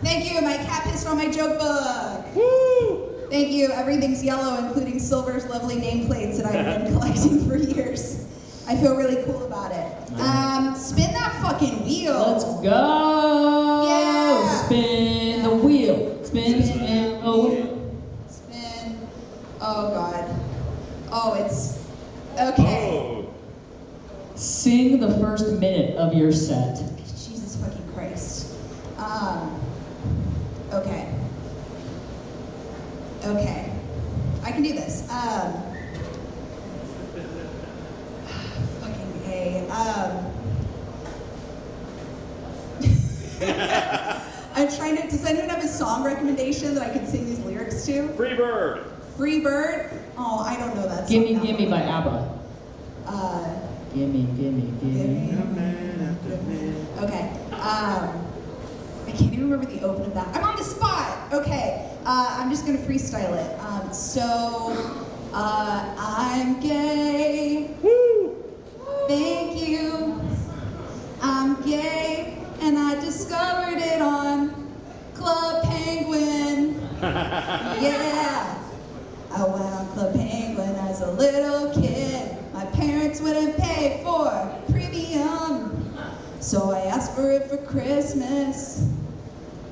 Thank you, my cat pissed on my joke book. Woo! Thank you, everything's yellow, including Silver's lovely nameplates that I've been collecting for years. I feel really cool about it. Spin that fucking wheel. Let's go! Yeah! Spin the wheel. Spin, spin, oh. Spin. Oh, God. Oh, it's... Okay. Oh. Sing the first minute of your set. Jesus fucking Christ. Okay. Okay. I can do this. Fucking A. I'm trying to, does anyone have a song recommendation that I could sing these lyrics to? Free bird. Free Bird? Oh, I don't know that song. Gimme, that gimme well. by ABBA. Gimme, gimme, gimme. Okay. I can't even remember the open of that. I'm on the spot. Okay. I'm just gonna freestyle it. I'm gay. Woo. Thank you. I'm gay, and I discovered it on Club Penguin. Yeah. I went on Club Penguin as a little kid. My parents wouldn't pay for premium, so I asked for it for Christmas.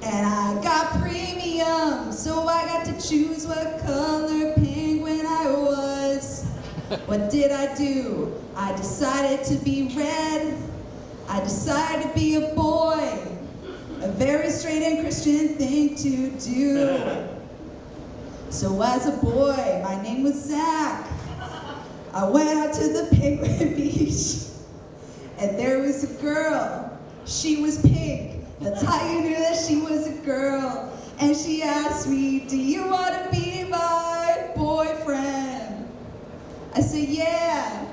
And I got premium, so I got to choose what color penguin I was. What did I do? I decided to be red. I decided to be a boy. A very straight and Christian thing to do. So as a boy, my name was Zach. I went out to the Penguin Beach, and there was a girl. She was pink. That's how you knew that she was a girl. And she asked me, do you want to be my boyfriend? I said, yeah.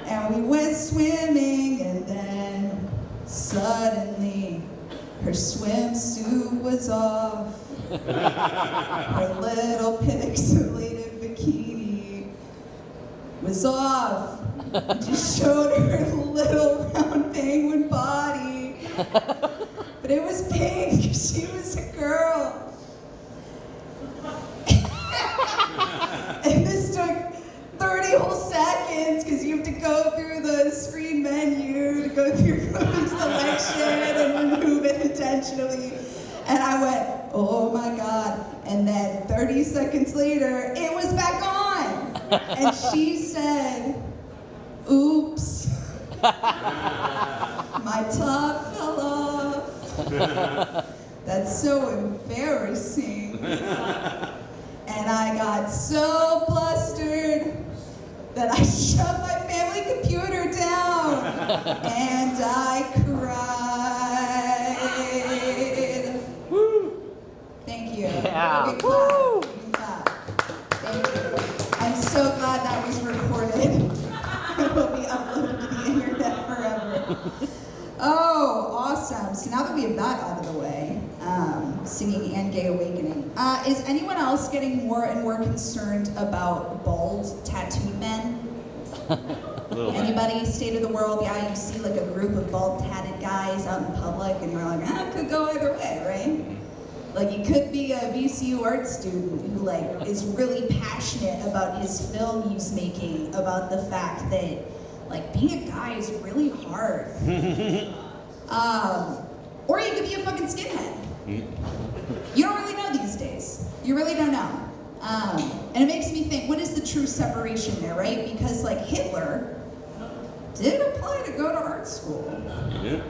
And we went swimming, and then suddenly her swimsuit was off. Her little pixelated bikini was off. Just showed her little round penguin body. But it was pink. She was a girl. And this took 30 whole seconds because you have to go through the screen menu to go through your selection and remove it intentionally. And I went, oh my God. And then 30 seconds later, it was back on. And she said, oops. My top fell off. That's so embarrassing. And I got so flustered that I shut my family computer down and I cried. Woo. Thank you. Yeah. Good clap. Good clap. Thank you. I'm so glad that was recorded. It will be uploaded to the internet forever. Oh, awesome. So now that we have that out of the way, singing and Gay Awakening, is anyone else getting more and more concerned about bald tattooed men? Anybody? State of the world? Yeah, you see like a group of bald tatted guys out in public and you're like, it could go either way, right? Like it could be a VCU art student who like is really passionate about his film he's making, about the fact that like being a guy is really hard. Or you could be a fucking skinhead. You don't really know these days. You really don't know. And it makes me think, what is the true separation there, right? Because like Hitler did apply to go to art school. Yeah.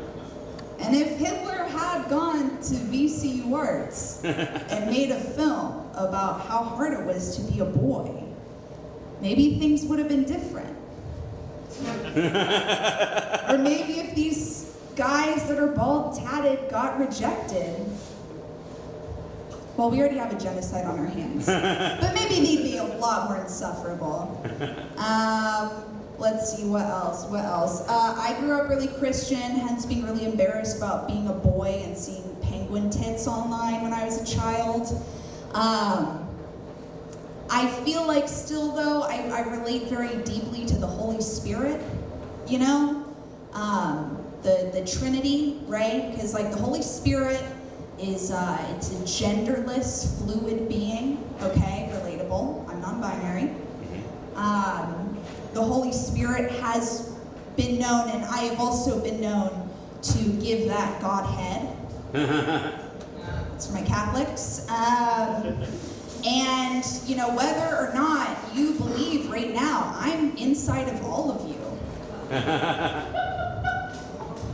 And if Hitler had gone to VCU Arts and made a film about how hard it was to be a boy, maybe things would have been different. Or maybe if these guys that are bald tatted got rejected, well, we already have a genocide on our hands, but maybe they'd be a lot more insufferable. Let's see, what else? I grew up really Christian, hence being really embarrassed about being a boy and seeing penguin tits online when I was a child. I feel like still though, I relate very deeply to the Holy Spirit, you know? The Trinity, right? Because like the Holy Spirit is, it's a genderless, fluid being, okay? Relatable, I'm non-binary. The Holy Spirit has been known, and I have also been known to give that Godhead. It's for my Catholics. And, you know, whether or not you believe right now, I'm inside of all of you.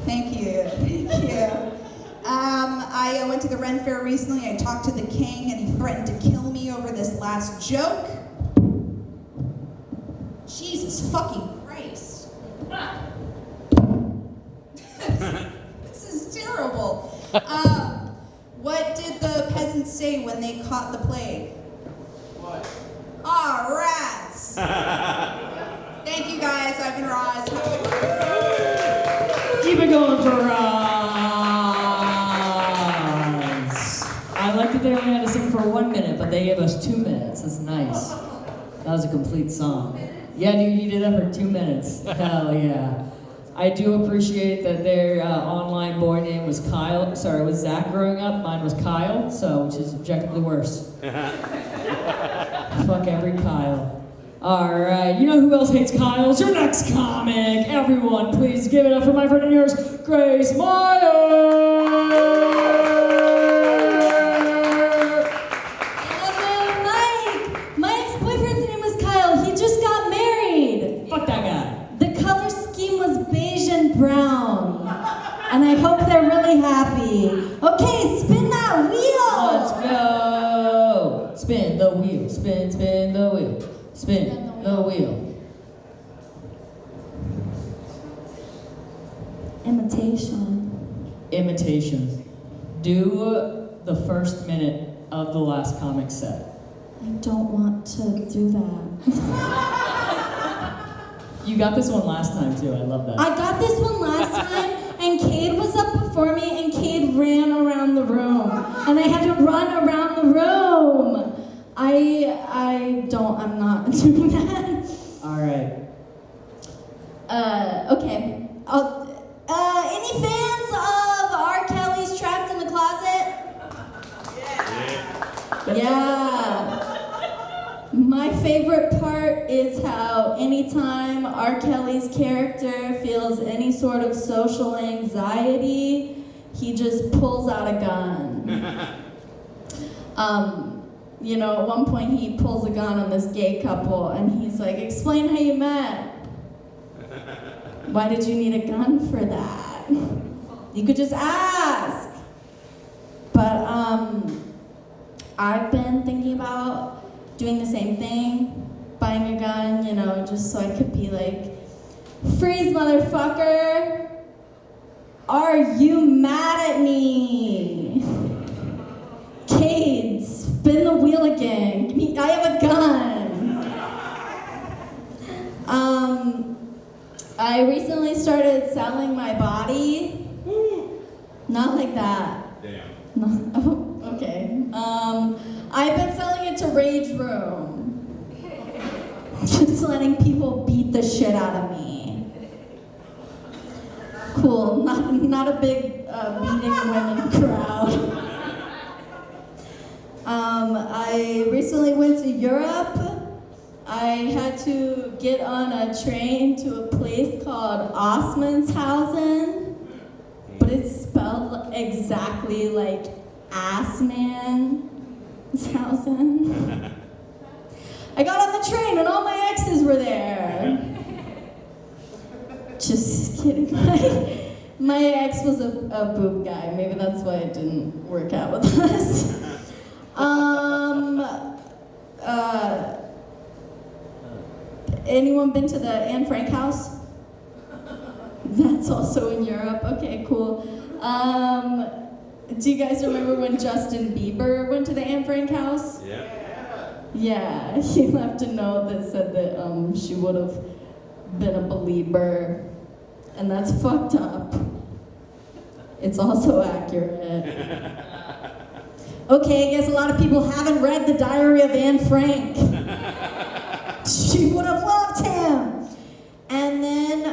Thank you. I went to the Ren Fair recently. I talked to the king, and he threatened to kill me over this last joke. Jesus fucking Christ. This is terrible. What did the peasants say when they caught the plague? What? Ah, rats. Thank you guys. I've been Roz. Keep it going for Roz. I liked that they only had to sing for 1 minute, but they gave us 2 minutes. That's nice. That was a complete song. Yeah, dude, you did that for 2 minutes. Hell yeah. I do appreciate that their online boy name was Kyle. Sorry, it was Zach growing up. Mine was Kyle, so which is objectively worse. Fuck every Kyle. All right, you know who else hates Kyles? Your next comic. Everyone, please give it up for my friend and yours, Grace Moyer. Brown, and I hope they're really happy. Okay, spin that wheel. Let's go. Spin the wheel. Spin the wheel. Spin the wheel. Imitation. Do the first minute of the last comic set. I don't want to do that. You got this one last time too, I love that. I got this one last time, and Cade was up before me, and Cade ran around the room. And I had to run around the room. I'm not doing that. Alright. Okay. Any fans of R. Kelly's Trapped in the Closet? Yeah. My favorite part is how anytime R. Kelly's character feels any sort of social anxiety, he just pulls out a gun. You know, at one point he pulls a gun on this gay couple and he's like, explain how you met. Why did you need a gun for that? You could just ask. But I've been thinking about doing the same thing, buying a gun, you know, just so I could be like, freeze, motherfucker! Are you mad at me? Cade, spin the wheel again. I have a gun. I recently started selling my body. Not like that. Damn. No, okay. I've been selling it to Rage Room. Just letting people beat the shit out of me. Cool, not a big beating women crowd. I recently went to Europe. I had to get on a train to a place called Osmanshausen, but it's spelled exactly like Assmanshausen. I got on the train and all my exes were there. Just kidding. My ex was a boob guy. Maybe that's why it didn't work out with us. Anyone been to the Anne Frank house? That's also in Europe. Okay, cool. Do you guys remember when Justin Bieber went to the Anne Frank house? Yeah. Yeah, he left a note that said that she would have been a believer, and that's fucked up. It's also accurate. Okay, I guess a lot of people haven't read The Diary of Anne Frank. She would have loved him. And then,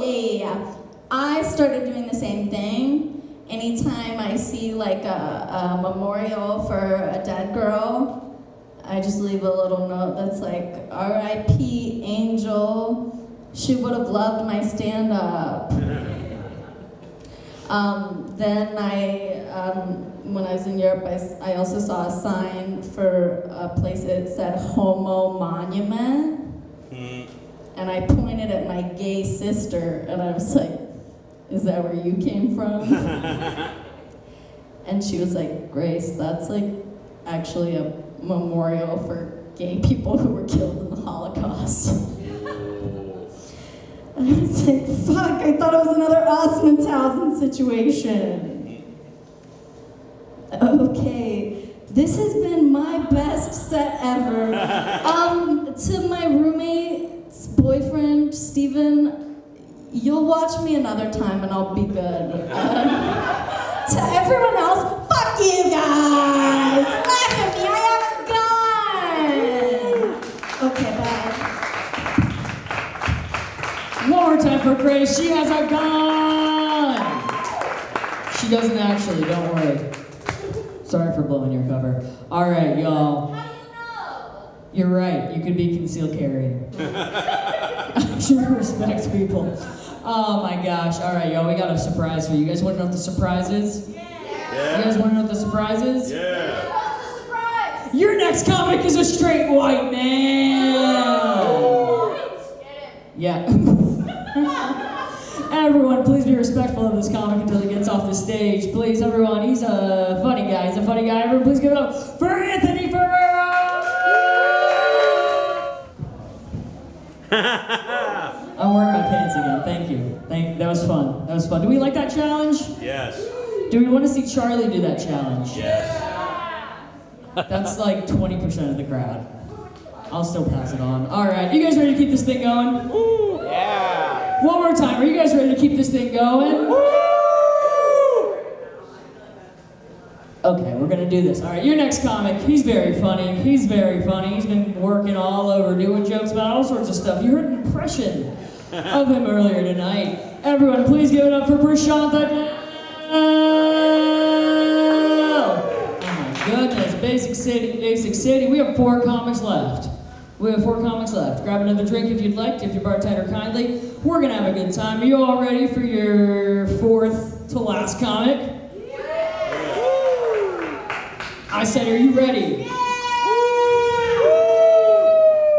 yeah. I started doing the same thing. Anytime I see like a memorial for a dead girl, I just leave a little note that's like, R.I.P. Angel. She would have loved my stand-up. Then when I was in Europe, I also saw a sign for a place that said Homo Monument. And I pointed at my gay sister, and I was like, is that where you came from? And she was like, Grace, that's like actually a memorial for gay people who were killed in the Holocaust. And I was like, fuck, I thought it was another Ostmanshausen situation. Okay, this has been my best set ever. To my roommate's boyfriend, Steven, you'll watch me another time and I'll be good. To everyone else, fuck you guys! Laugh at me, I have a gun! Okay, bye. One more time for Grace. She has a gun! She doesn't actually, don't worry. Sorry for blowing your cover. All right, y'all. How do you know? You're right. You could be concealed carry. She respects people. Oh my gosh. All right, y'all. We got a surprise for you. You guys want to know what the surprise is? Yeah. You guys want to know what the surprise is? Yeah. What's the surprise? Your next comic is a straight white man. Yeah. Everyone, please be respectful of this comic until he gets off the stage. Please, everyone. He's a funny guy. He's a funny guy. Everyone, please give it up for Anthony Ferrero. I'm wearing my pants again. Thank you. That was fun. That was fun. Do we like that challenge? Yes. Do we want to see Charlie do that challenge? Yes. That's like 20% of the crowd. I'll still pass it on. All right, you guys ready to keep this thing going? Yeah. One more time. Are you guys ready to keep this thing going? Okay, we're gonna do this. All right, your next comic, he's very funny. He's very funny. He's been working all over, doing jokes about all sorts of stuff. You heard an impression of him earlier tonight. Everyone, please give it up for Prashant. Oh my goodness, Basic City. We have 4 comics left. Grab another drink if you'd like, tip your bartender kindly. We're gonna have a good time. Are you all ready for your 4th to last comic? I said, are you ready?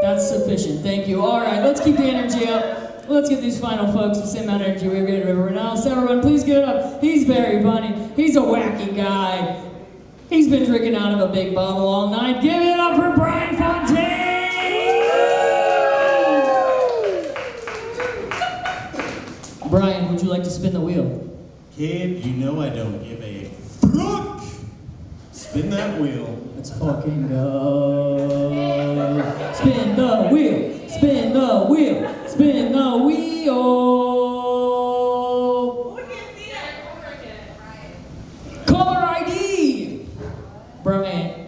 That's sufficient, thank you. All right, let's keep the energy up. Let's get these final folks the same amount of energy we've given everyone else. Everyone, please give it up. He's very funny. He's a wacky guy. He's been drinking out of a big bottle all night. Give it up for Bryan Fountain! Bryan, would you like to spin the wheel? Kid, you know I don't give a fuck. Spin that wheel. Let's fucking go. Spin the wheel. Spin the wheel. Spin the wheel. We can't see that over again, right? Caller ID. Bryan,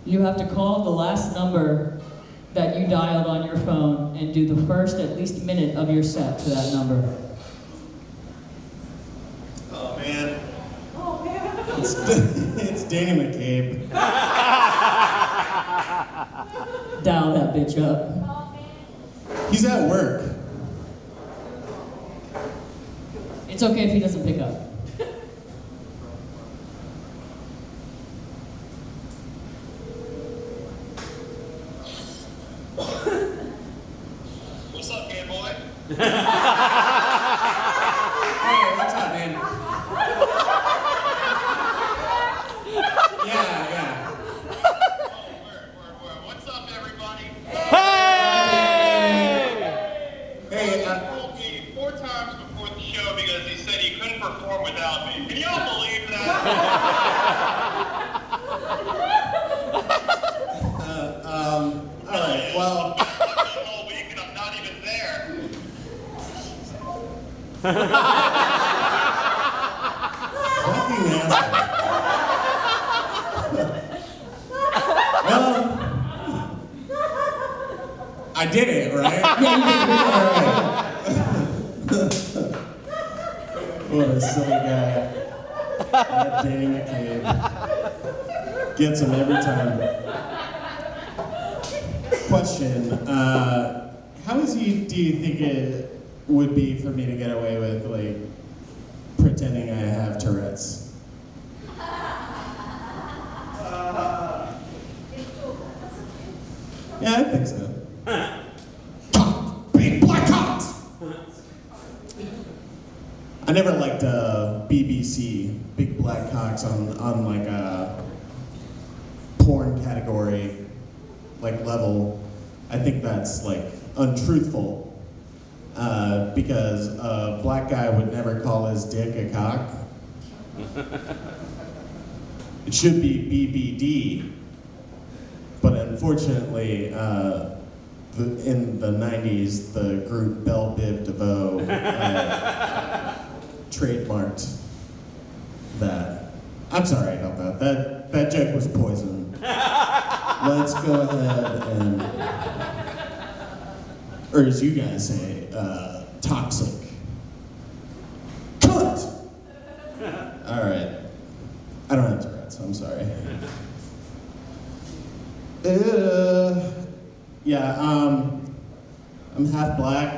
you have to call the last number that you dialed on your phone and do the first at least minute of your set to that number. Oh man. Oh, man. It's Danny McCabe. Dial that bitch up. He's at work. It's okay if he doesn't pick up. Hey, what's up, man? Yeah. What's up, everybody? Hey, He told me 4 times before the show because he said he couldn't perform without me. Can y'all believe that? all right, well. All week and I'm not even there. Fucking asshole. Well, I did it, right? Yeah, you did. What a silly guy. God dang it, kid. Gets him every time. Question, how easy do you think it would be for me to get away with, like, pretending I have Tourette's? Yeah, I think so. Cock! Big black cocks! I never liked BBC, big black cocks on like a porn category, like level. I think that's like untruthful. Because a black guy would never call his dick a cock. It should be BBD, but unfortunately, in the 90s, the group Belle Biv DeVoe trademarked that. I'm sorry about that. That joke was poison. Let's go ahead and, or as you guys say, toxic. Cunt! All right. I don't have Tourette's, I'm sorry. I'm half black.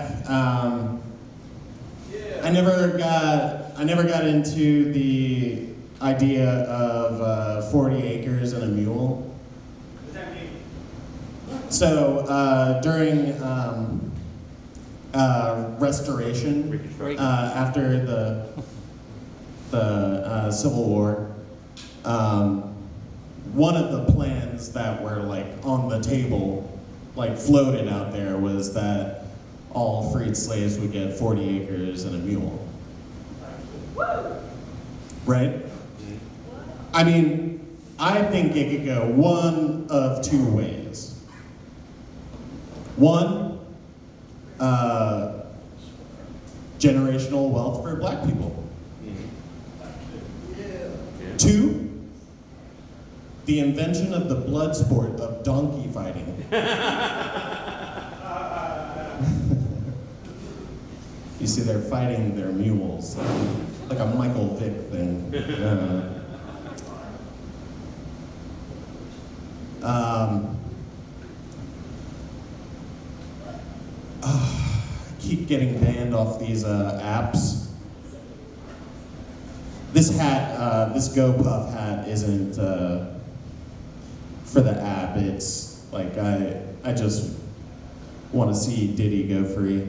I never got into the idea of 40 acres and a mule. What does that mean? So during Restoration, after the Civil War, one of the plans that were like on the table, like floated out there, was that all freed slaves would get 40 acres and a mule. Right? I mean, I think it could go one of 2 ways. One, generational wealth for black people. 2, the invention of the blood sport of donkey fighting. You see, they're fighting their mules, like a Michael Vick thing. I keep getting banned off these apps. This hat, this GoPuff hat isn't for the app. It's like I just want to see Diddy go free.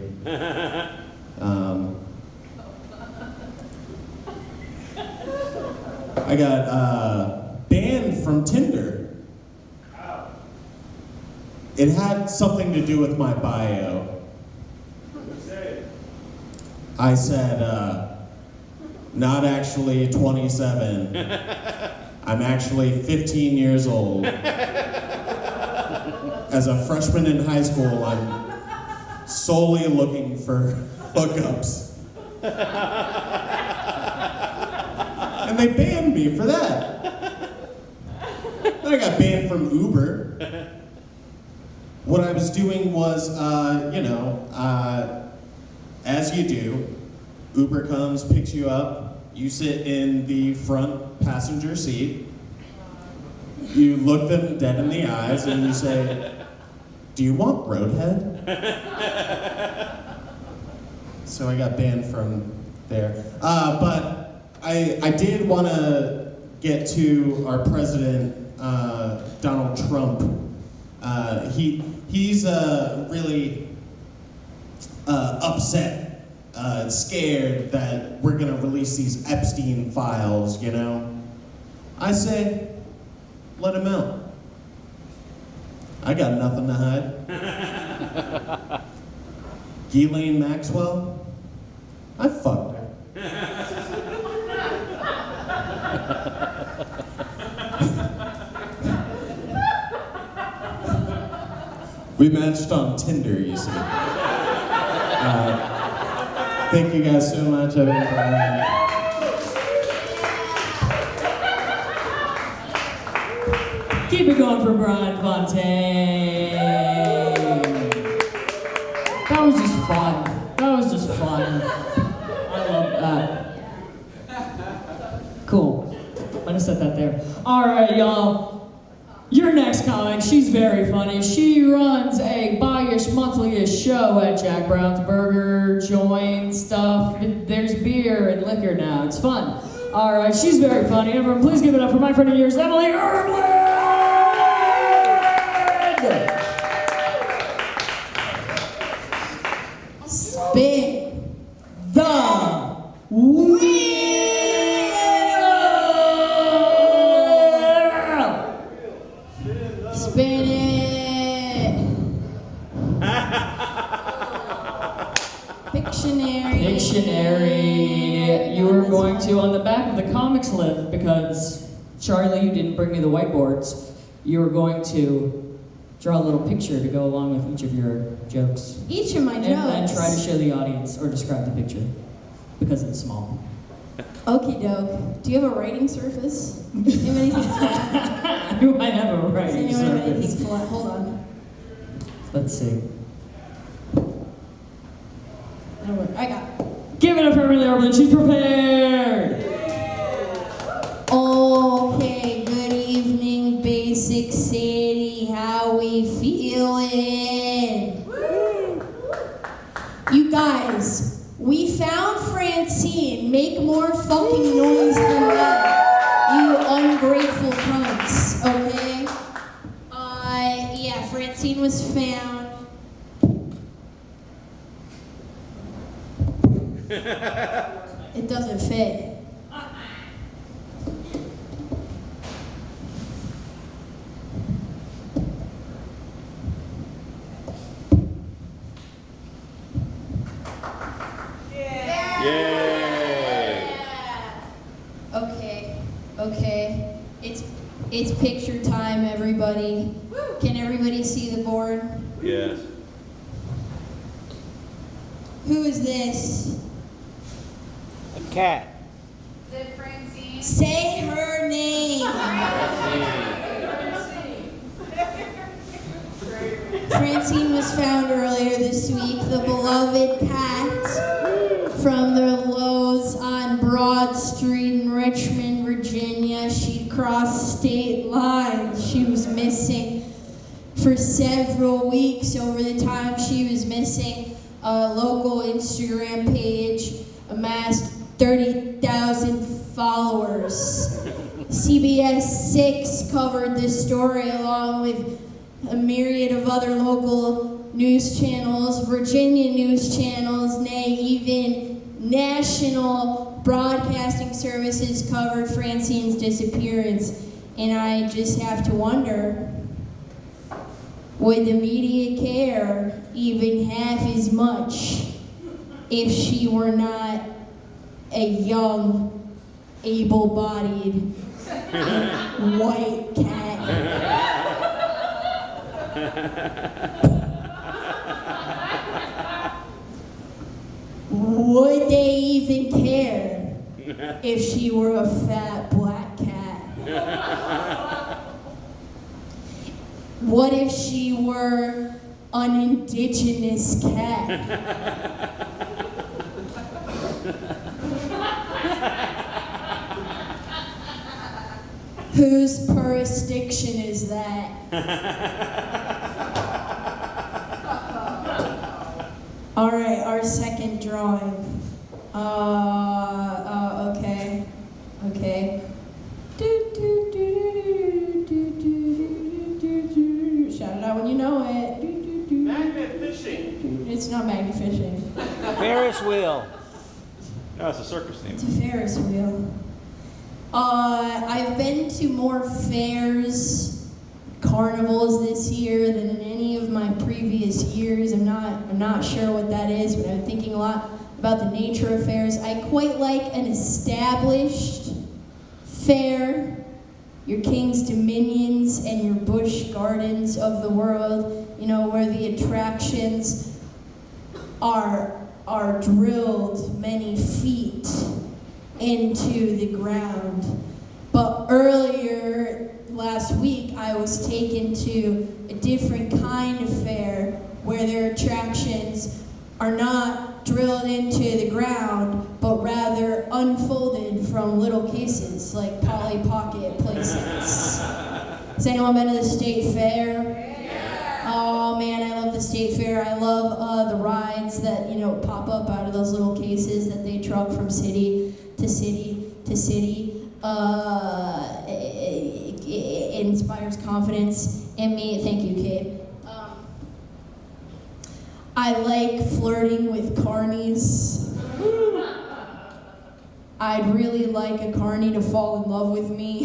I got banned from Tinder. It had something to do with my bio. I said, not actually 27. I'm actually 15 years old. As a freshman in high school, I'm solely looking for hookups. And they banned me for that. Then I got banned from Uber. What I was doing was, as you do, Uber comes, picks you up, you sit in the front passenger seat, you look them dead in the eyes, and you say, "Do you want Roadhead?" So I got banned from there. But I did want to get to our president, Donald Trump. He's really, upset, scared that we're gonna release these Epstein files, you know? I say, let him out. I got nothing to hide. Ghislaine Maxwell, I fucked her. We matched on Tinder, you see. Thank you guys so much. I've been crying. Keep it going for Bryan Fountain. That was just fun. That was just fun. I love that. Cool. I'm gonna set that there. All right, y'all. Your next comic, she's very funny. She runs a bi-ish, monthly-ish show at Jack Brown's Burger, join stuff. There's beer and liquor now. It's fun. All right, she's very funny. Everyone, please give it up for my friend of yours, Emilie Erbland! Spin the wheel! Spin it. Pictionary. Pictionary. You were going to, on the back of the comics list, because Charlie, you didn't bring me the whiteboards, you were going to draw a little picture to go along with each of your jokes. Each of my jokes. And try to show the audience or describe the picture, because it's small. Okie doke. Do you have a writing surface? Do you have anything flat? Do I have a writing Does anyone have surface? anything flat? Hold on. Let's see. I got it. Give it up for Emilie Erbland. She's prepared. Okay, good evening, Basic City. How we feeling? You guys, we found Francine. Make more fucking noise than that, you ungrateful cunts, okay? Yeah, Francine was found. It doesn't fit. Okay. It's picture time, everybody. Can everybody see the board? Yes. Who is this? A cat. Is it Francine? Say her name. Francine was found earlier this week, the beloved cat from the Lowe's on Broad Street in Richmond, Virginia. She'd crossed state lines. She was missing for several weeks. Over the time she was missing, a local Instagram page amassed 30,000 followers. CBS 6 covered this story along with a myriad of other local news channels, Virginia news channels, nay, even national broadcasting services covered Francine's disappearance. And I just have to wonder, would the media care even half as much if she were not a young, able-bodied, white cat? Would they even care if she were a fat black cat? What if she were an indigenous cat? Whose jurisdiction is that? All right, our second drawing. Okay. Shout it out when you know it. Magnet fishing. It's not magnet fishing. Ferris wheel. No, it's a circus theme. It's a Ferris wheel. I've been to more fairs, carnivals this year than in any of my previous years. I'm not sure what that is, but I'm thinking a lot about the nature of fairs. I quite like an established fair, your King's Dominions and your Busch Gardens of the world, you know, where the attractions are drilled many feet into the ground. But earlier last week, I was taken to a different kind of fair where their attractions are not drilled into the ground, but rather unfolded from little cases like Polly Pocket playsets. Has anyone been to the state fair? Oh man, I love the state fair. I love the rides that, you know, pop up out of those little cases that they truck from city to city to city. It inspires confidence in me. Thank you, Cade. I like flirting with carnies. I'd really like a carny to fall in love with me.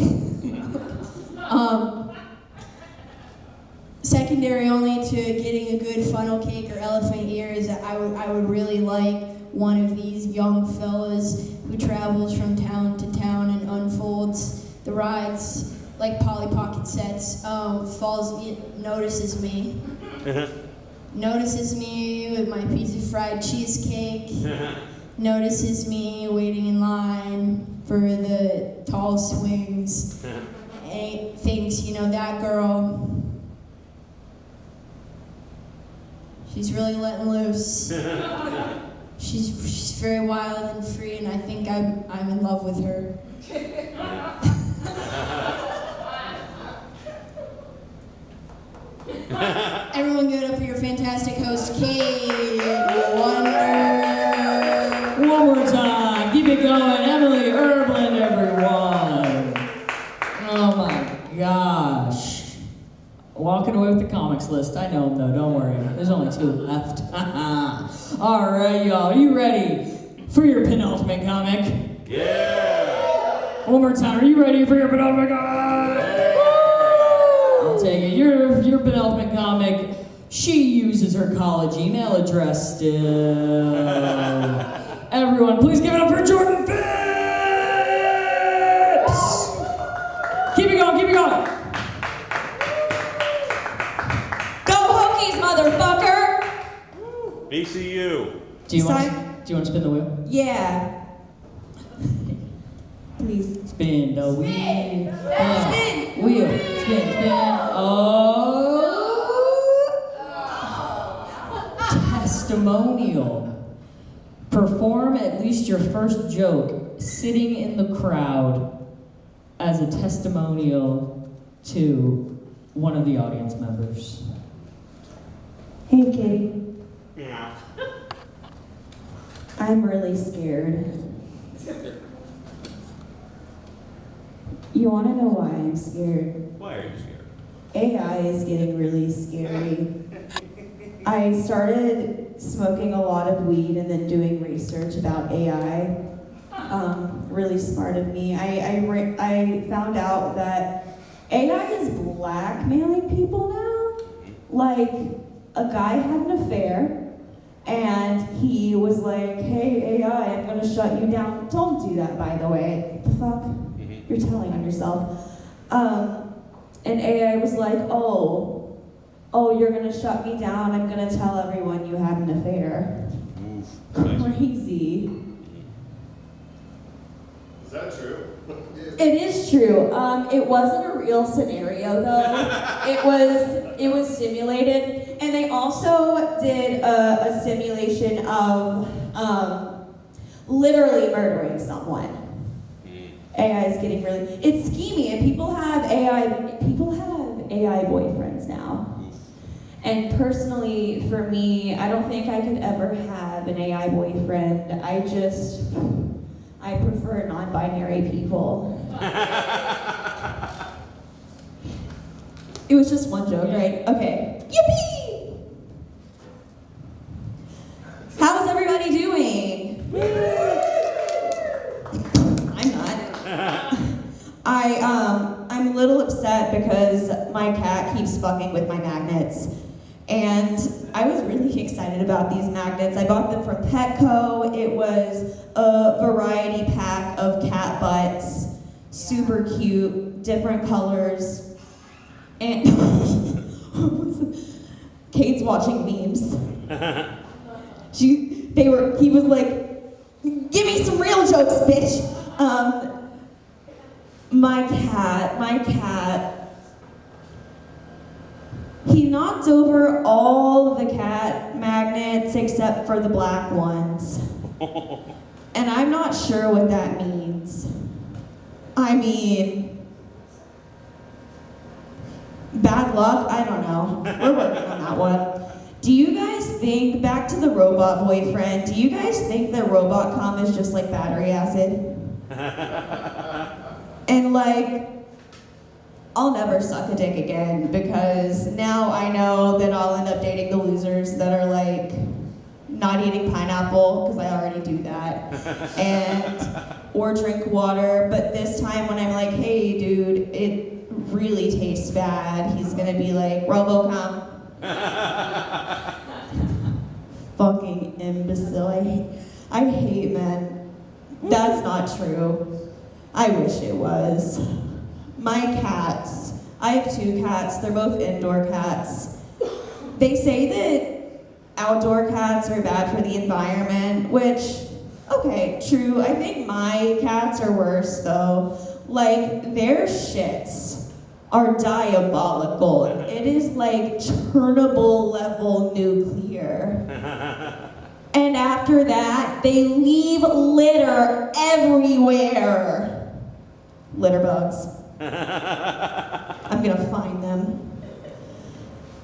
Secondary only to getting a good funnel cake or elephant ear is that I would really like one of these young fellas who travels from town to town and unfolds the rides like Polly Pocket sets, notices me. Notices me with my piece of fried cheesecake. Notices me waiting in line for the tall swings. And thinks, you know, that girl, she's really letting loose. She's very wild and free, and I think I'm in love with her. Everyone give it up for your fantastic host, Cale Moore. One more time. Keep it going. Emilie Erbland, everyone. Oh my gosh. Walking away with the comics list. I know them though, don't worry. There's only 2 left. All right, y'all. Are you ready for your penultimate comic? Yeah! One more time. Are you ready for your penultimate comic? I'll take it. Your penultimate comic, she uses her college email address still. Everyone, please give it up for Jordan Phipps! Keep it going, keep it going. Go Hokies, motherfucker! BCU. Do you want to spin the wheel? Yeah. Please. Spin the wheel. Spin! Wheel. Spin, spin. Oh. Testimonial. Perform at least your first joke sitting in the crowd as a testimonial to one of the audience members. Hey, Kitty. Yeah. I'm really scared. You want to know why I'm scared? Why are you scared? AI is getting really scary. I started smoking a lot of weed and then doing research about AI. Really smart of me. I found out that AI is blackmailing people now. Like, a guy had an affair, and he was like, hey, AI, I'm gonna shut you down. Don't do that, by the way. What the fuck? You're telling on yourself. And AI was like, oh, you're gonna shut me down. I'm gonna tell everyone you had an affair. Crazy. Is that true? It is true. It wasn't a real scenario though. It was simulated, and they also did a simulation of literally murdering someone. AI is getting really, it's schemy, and people have AI boyfriends now. And personally, for me, I don't think I could ever have an AI boyfriend. I prefer non-binary people. It was just one joke, right? Okay. Yippee! I'm a little upset because my cat keeps fucking with my magnets. And I was really excited about these magnets. I bought them from Petco. It was a variety pack of cat butts, super cute, different colors. And Kate's watching memes. He was like, give me some real jokes, bitch. My cat, he knocked over all of the cat magnets except for the black ones. And I'm not sure what that means. I mean, bad luck? I don't know. We're working on that one. Do you guys think, back to the robot boyfriend, do you guys think that robot cum is just like battery acid? And like, I'll never suck a dick again because now I know that I'll end up dating the losers that are like not eating pineapple because I already do that, or drink water. But this time when I'm like, hey dude, it really tastes bad, he's gonna be like, RoboCom. Fucking imbecile. I hate men. That's not true. I wish it was. My cats, I have 2 cats, they're both indoor cats. They say that outdoor cats are bad for the environment, which, okay, true. I think my cats are worse though. Like, their shits are diabolical. It is like Chernobyl level nuclear. And after that, they leave litter everywhere. Litter bugs. I'm gonna find them.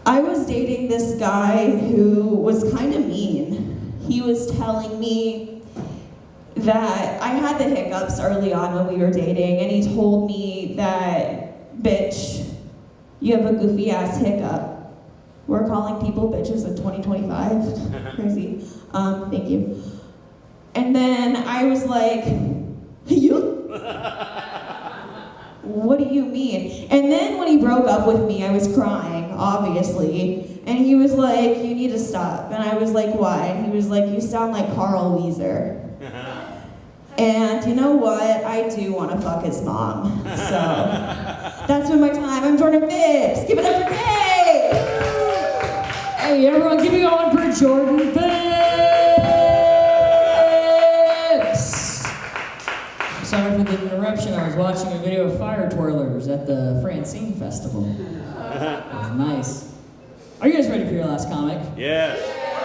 I was dating this guy who was kind of mean. He was telling me that I had the hiccups early on when we were dating, and he told me that, bitch, you have a goofy ass hiccup. We're calling people bitches in 2025. Crazy. Thank you. And then I was like, what do you mean? And then when he broke up with me, I was crying, obviously. And he was like, you need to stop. And I was like, why? And he was like, you sound like Carl Weezer. And you know what? I do want to fuck his mom. So that's been my time. I'm Jordan Phipps. Give it up for Kay! Hey, everyone, keep it going for Jordan Phipps! I'm sorry for the interruption. I was watching a video of fire twirlers at the Francine Festival. It was nice. Are you guys ready for your last comic? Yes.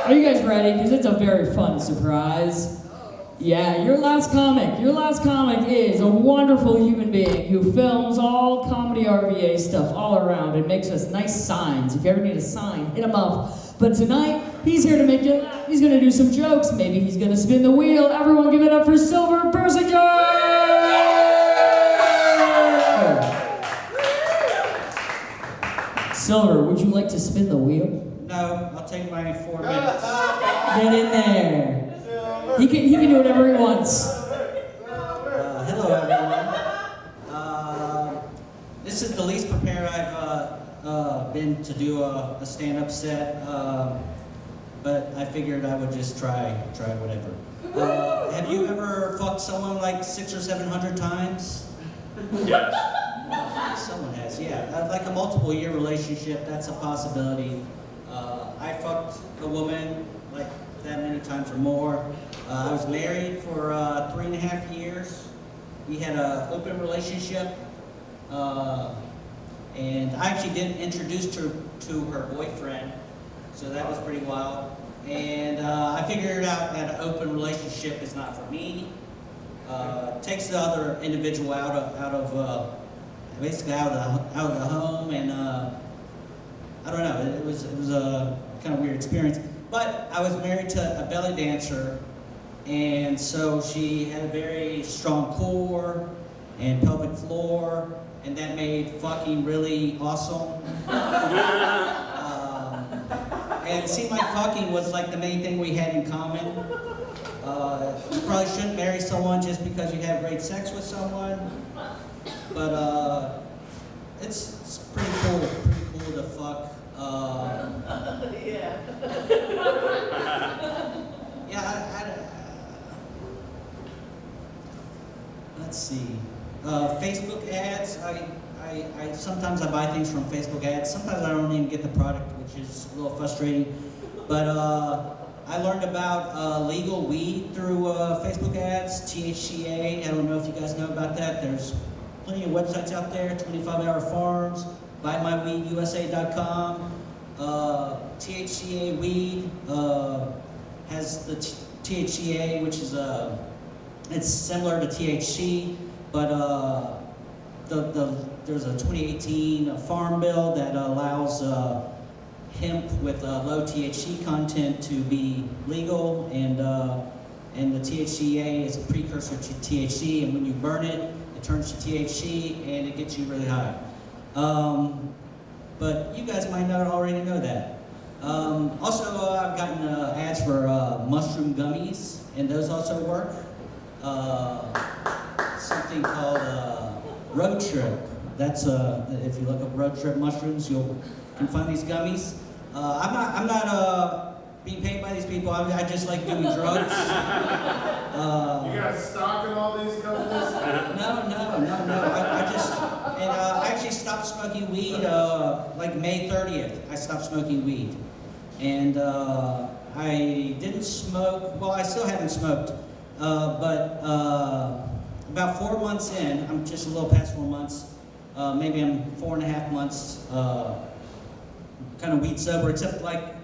Are you guys ready? Because it's a very fun surprise. Yeah, your last comic is a wonderful human being who films all comedy RVA stuff all around and makes us nice signs. If you ever need a sign, hit him up. But tonight, he's here to make you laugh. He's gonna do some jokes. Maybe he's gonna spin the wheel. Everyone give it up for Silver Persinger! Silver, would you like to spin the wheel? No, I'll take my 4 minutes. Get in there. He can do whatever he wants. Hello, everyone. This is the least prepared I've been to do a stand-up set, but I figured I would just try whatever. Have you ever fucked someone like 600 or 700 times? Yes. Someone has, yeah. Like a multiple year relationship, that's a possibility. I fucked a woman like that many times or more. I was married for 3.5 years. We had an open relationship, and I actually didn't introduce her to her boyfriend, so that was pretty wild. And I figured out that an open relationship is not for me. Takes the other individual out of basically out of the home, and I don't know. It was a kind of weird experience. But I was married to a belly dancer, and so she had a very strong core and pelvic floor, and that made fucking really awesome. And it seemed like fucking was like the main thing we had in common. You probably shouldn't marry someone just because you have great sex with someone, but it's pretty cool to fuck. Yeah. Yeah, let's see. Facebook ads. I sometimes I buy things from Facebook ads. Sometimes I don't even get the product, which is a little frustrating. But I learned about legal weed through Facebook ads, THCA. I don't know if you guys know about that. There's plenty of websites out there, 25-hour farms, buymyweedusa.com. THCA weed has the THCA, which is it's similar to THC, but there's a 2018 farm bill that allows hemp with low THC content to be legal, and the THCA is a precursor to THC, and when you burn it, it turns to THC and it gets you really high. But you guys might not already know that. Also, I've gotten ads for mushroom gummies, and those also work. Something called Road Trip. That's if you look up Road Trip mushrooms, you can find these gummies. I'm not being paid by these people. I just like doing drugs. You got stock in all these companies? No. I actually stopped smoking weed like May 30th. I stopped smoking weed, and I didn't smoke. Well, I still haven't smoked, but about 4 months in, I'm just a little past 4 months. Maybe I'm 4.5 months, kind of weed sober. Except like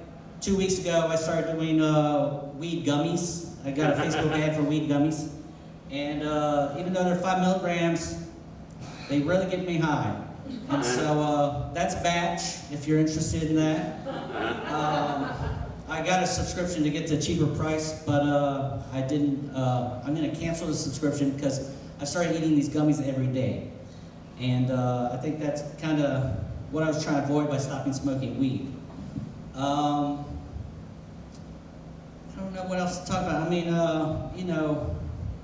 2 weeks ago, I started doing weed gummies. I got a Facebook ad for weed gummies, and even though they're 5 milligrams, they really get me high. And so that's batch, if you're interested in that. I got a subscription to get to a cheaper price, but I didn't. I'm going to cancel the subscription because I started eating these gummies every day. And I think that's kind of what I was trying to avoid by stopping smoking weed. I don't know what else to talk about. I mean,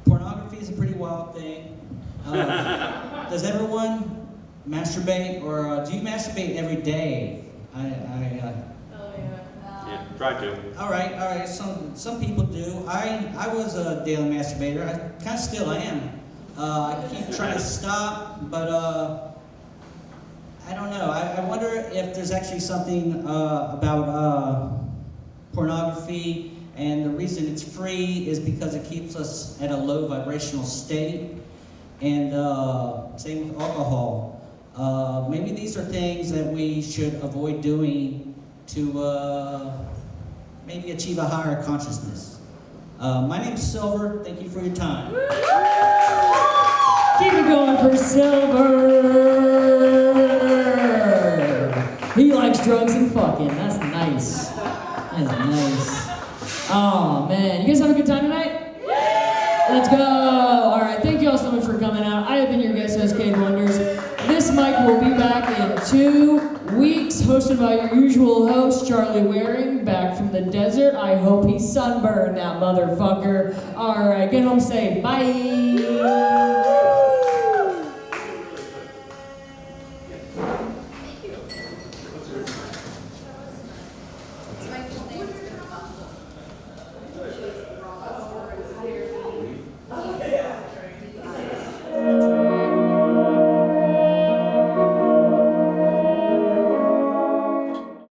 pornography is a pretty wild thing. Does everyone masturbate, or do you masturbate every day? Yeah, try to. All right. Some people do. I was a daily masturbator. I kind of still am. I keep trying to stop, but I don't know. I wonder if there's actually something about pornography, and the reason it's free is because it keeps us at a low vibrational state, and same with alcohol. Maybe these are things that we should avoid doing to maybe achieve a higher consciousness. My name's Silver. Thank you for your time. Keep it going for Silver. He likes drugs and fucking. That's nice. That's nice. Oh man, you guys have a good time tonight? Let's go. All right, thank you all so much for coming out. I have been your guest host, Cade Wonders. This mic will be back in 2 weeks, hosted by your usual host, Charlie Waring, back from the desert. I hope he sunburned that motherfucker. All right, get home safe. Bye.